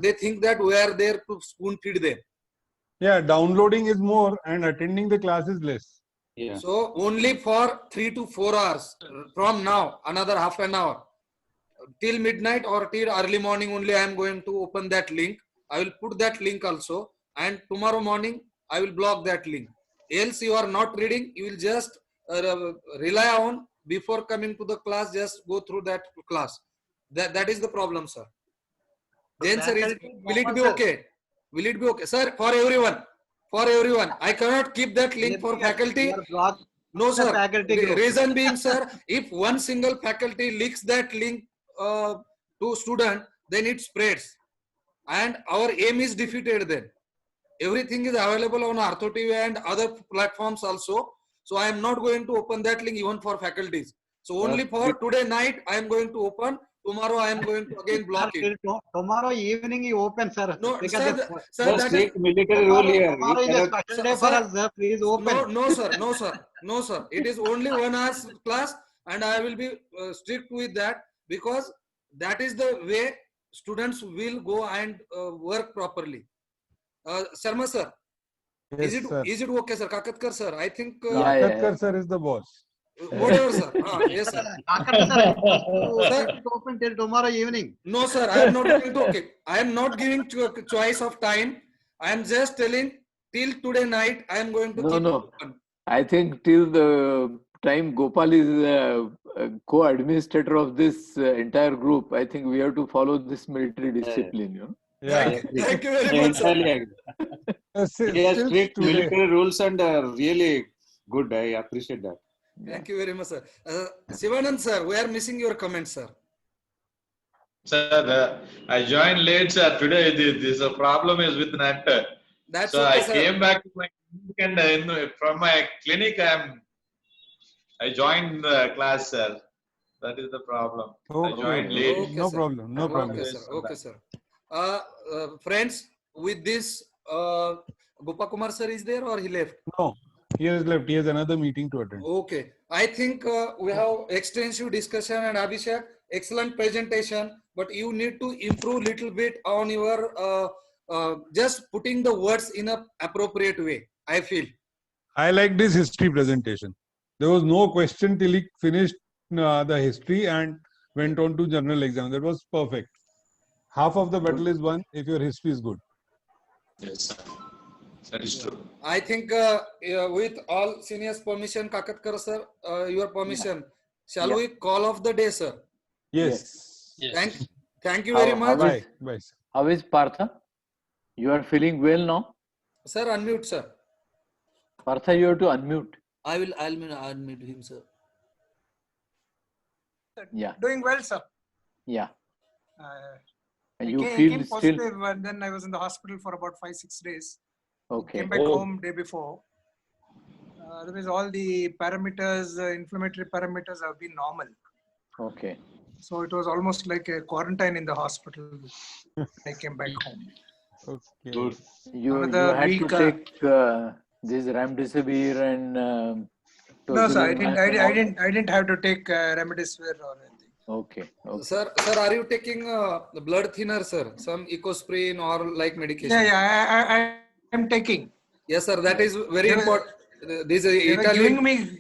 they think that we are there to spoon feed them. Yeah, downloading is more and attending the class is less. Yeah. So only for 3 to 4 hours from now, another half an hour, till midnight or till early morning only, I am going to open that link. I will put that link also, and tomorrow morning I will block that link. Else you are not reading, you will just rely on before coming to the class, just go through that class. That is the problem, sir. Then, sir, will it be okay? Will it be okay, sir? For everyone, I cannot keep that link for faculty. No, sir. Reason being, sir, if one single faculty leaks that link to student, then it spreads, and our aim is defeated. Then everything is available on Artho TV and other platforms also. So I am not going to open that link even for faculties. So only for today night I am going to open. Tomorrow I am going to again block it. Tomorrow evening you open, sir. No, because sir, that is military rule here. tomorrow is a special day for us, sir. Please open. No, sir. It is only 1 hour's class, and I will be strict with that, because that is the way students will go and work properly. Sharma sir, Yes, is it okay, sir? Kakatkar sir, I think. Kakatkar sir is the boss. Whatever, sir. Yes, sir. Sir, open till tomorrow evening. No, sir. I am not going to. Okay, I am not giving choice of time. I am just telling till today night. I am going to. No. Open. I think till the time Gopal is co-administrator of this entire group, I think we have to follow this military discipline. You know. Yeah. Thank you very much, sir. He has strict military rules and really good. I appreciate that. Thank you very much, sir. Sivanand sir, we are missing your comments, sir. Sir, I joined late, sir. Today, this problem is with net. That's so okay, I sir. came back to my clinic, and from my clinic, I joined the class, sir. That is the problem. I joined late. Okay, No sir. problem. No problem. Okay, sir. Okay, sir. Friends, with this, Gopakumar sir is there or he left? No, he has left. He has another meeting to attend. Okay. I think we have extensive discussion, and Abhishek, excellent presentation, but you need to improve little bit on your just putting the words in a appropriate way, I feel. I like this history presentation. There was no question till he finished the history and went on to general exam. That was perfect. Half of the battle is won if your history is good. Yes, sir. That is true. I think with all seniors' permission, Kakatkar sir, your permission, shall we call off the day, sir? Yes. Thank you very much. Bye. Bye. How is Partha? You are feeling well now? Sir, unmute, sir. Partha, you have to unmute. I'll unmute him, sir. Yeah. Doing well, sir. Yeah. And I you came feel still positive, and then I was in the hospital for about 5-6 days. okay. Came back home day before. Otherwise, all the parameters, inflammatory parameters have been normal. Okay. So it was almost like a quarantine in the hospital. I came back home. Okay. Good. You Another had week, to take this Remdesivir and no, sir, I Tocilizumab and all? didn't have to take remdesivir or anything. Okay. Okay. Sir, are you taking the blood thinner, sir? Some Ecosprin or like medication? Yeah, I am taking. Yes, sir. That is very important. This is They were Italian.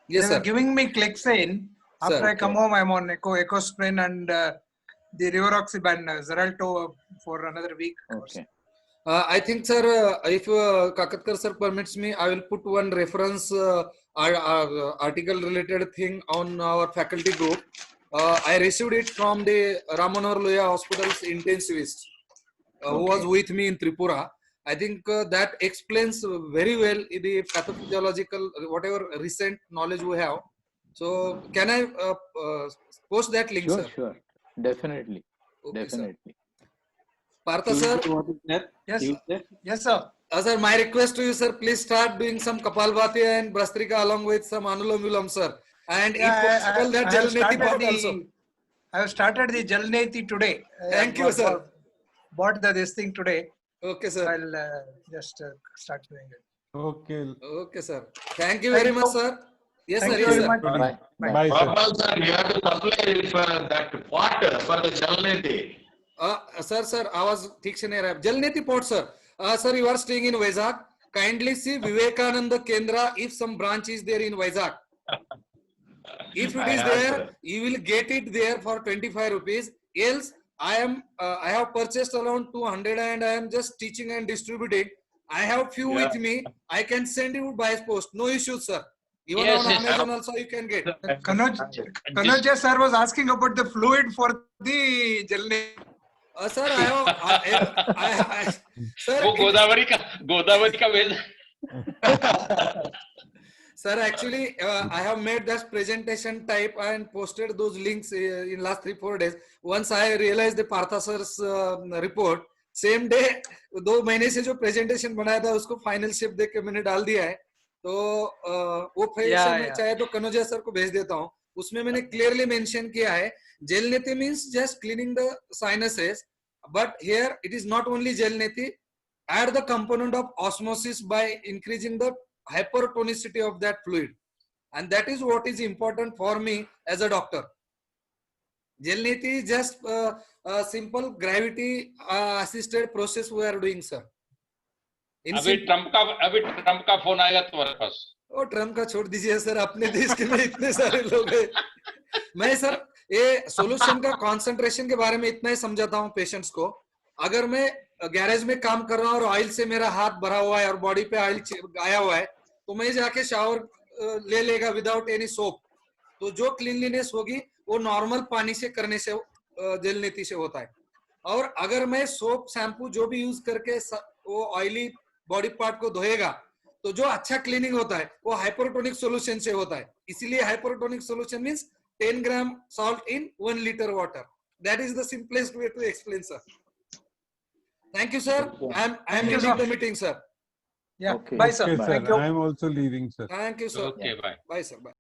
Yes, they sir. were giving me Clexane. After Sir, I come home, I'm on Ecosprin and the Rivaroxaban, Xarelto for another week. Okay. I think, sir, if Kakatkar sir permits me, I will put one reference article related thing on our faculty group. I received it from the Ram Manohar Lohia Hospital's intensivist who was with me in Tripura. I think that explains very well the pathophysiological, whatever recent knowledge we have. So, can I post that link, Sure, sir? sure. Definitely. Okay, Definitely. Partha, sir? Yes, yes, sir. Sir, my request to you, sir, please start doing some Kapalbhati and Brastrika along with some Anulam Vilam, sir. And if possible, that Jalneti part also. I have started the Jalneti today. Thank you, sir. Bought this thing today. Okay, sir. I'll just start doing it. Okay. Okay, sir. Thank you very much, sir. Yes, Thank sir. you Yes, very sir. much. Bye. Bye, sir. Prabal, sir, you have to supply that pot for the Jalneti. Sir, I was teaching here. Jalneti pot, sir. Sir, you are staying in Vizag. Kindly see Vivekananda Kendra if some branch is there in Vizag. If it is there, you will get it there for 25 rupees. Else, I have purchased around 200 and I am just teaching and distributing. I have few with me. I can send you by post. No issues, sir. Even Yes, on yes. Amazon also you can get. Kanoj sir was asking about the fluid for the Jalneti. Sir, sir, वो गोदावरी का well. Sir, actually, I have made that presentation type and posted those links in last 3-4 days. Once I realized the Partha sir's report, same day, 2 महीने से जो presentation बनाया था उसको final shape देख के मैंने डाल दिया है. तो वो presentation मैं चाहे तो कनोजा सर को भेज देता हूँ. उसमें मैंने clearly mention किया है, Jalneti means just cleaning the sinuses, but here it is not only Jalneti. Add the component of osmosis by increasing the hypertonicity of that fluid, and that is what is important for me as a doctor. Jalneti is just a simple gravity assisted process we are doing, sir. अभी Trump का phone आएगा तुम्हारे पास. ओ Trump का छोड़ दीजिए sir, अपने देश के में इतने सारे लोग हैं. मैं सर ये सोल्यूशन का कंसंट्रेशन के बारे में इतना ही समझाता हूँ पेशेंट्स को. अगर मैं गैरेज में काम कर रहा हूँ और ऑयल से मेरा हाथ भरा हुआ है और बॉडी पे ऑयल आया हुआ है, तो मैं जाके शावर ले लेगा विदाउट एनी सोप. तो जो क्लीनलीनेस होगी वो नॉर्मल पानी से करने से जलनेती से होता है. और अगर मैं सोप शैम्पू जो भी यूज करके वो ऑयली बॉडी पार्ट को धोएगा, तो जो अच्छा क्लीनिंग होता है वो हाइपरटोनिक सॉल्यूशन से होता है. इसीलिए hypertonic solution means 10 gram salt in 1 liter water. That is the simplest way to explain, sir. Thank you, sir. I am leaving the meeting, sir. Yeah. Okay. Bye, sir. Okay, sir. Thank you. I am also leaving, sir. Thank you, sir. Okay, bye. Bye, sir. Bye.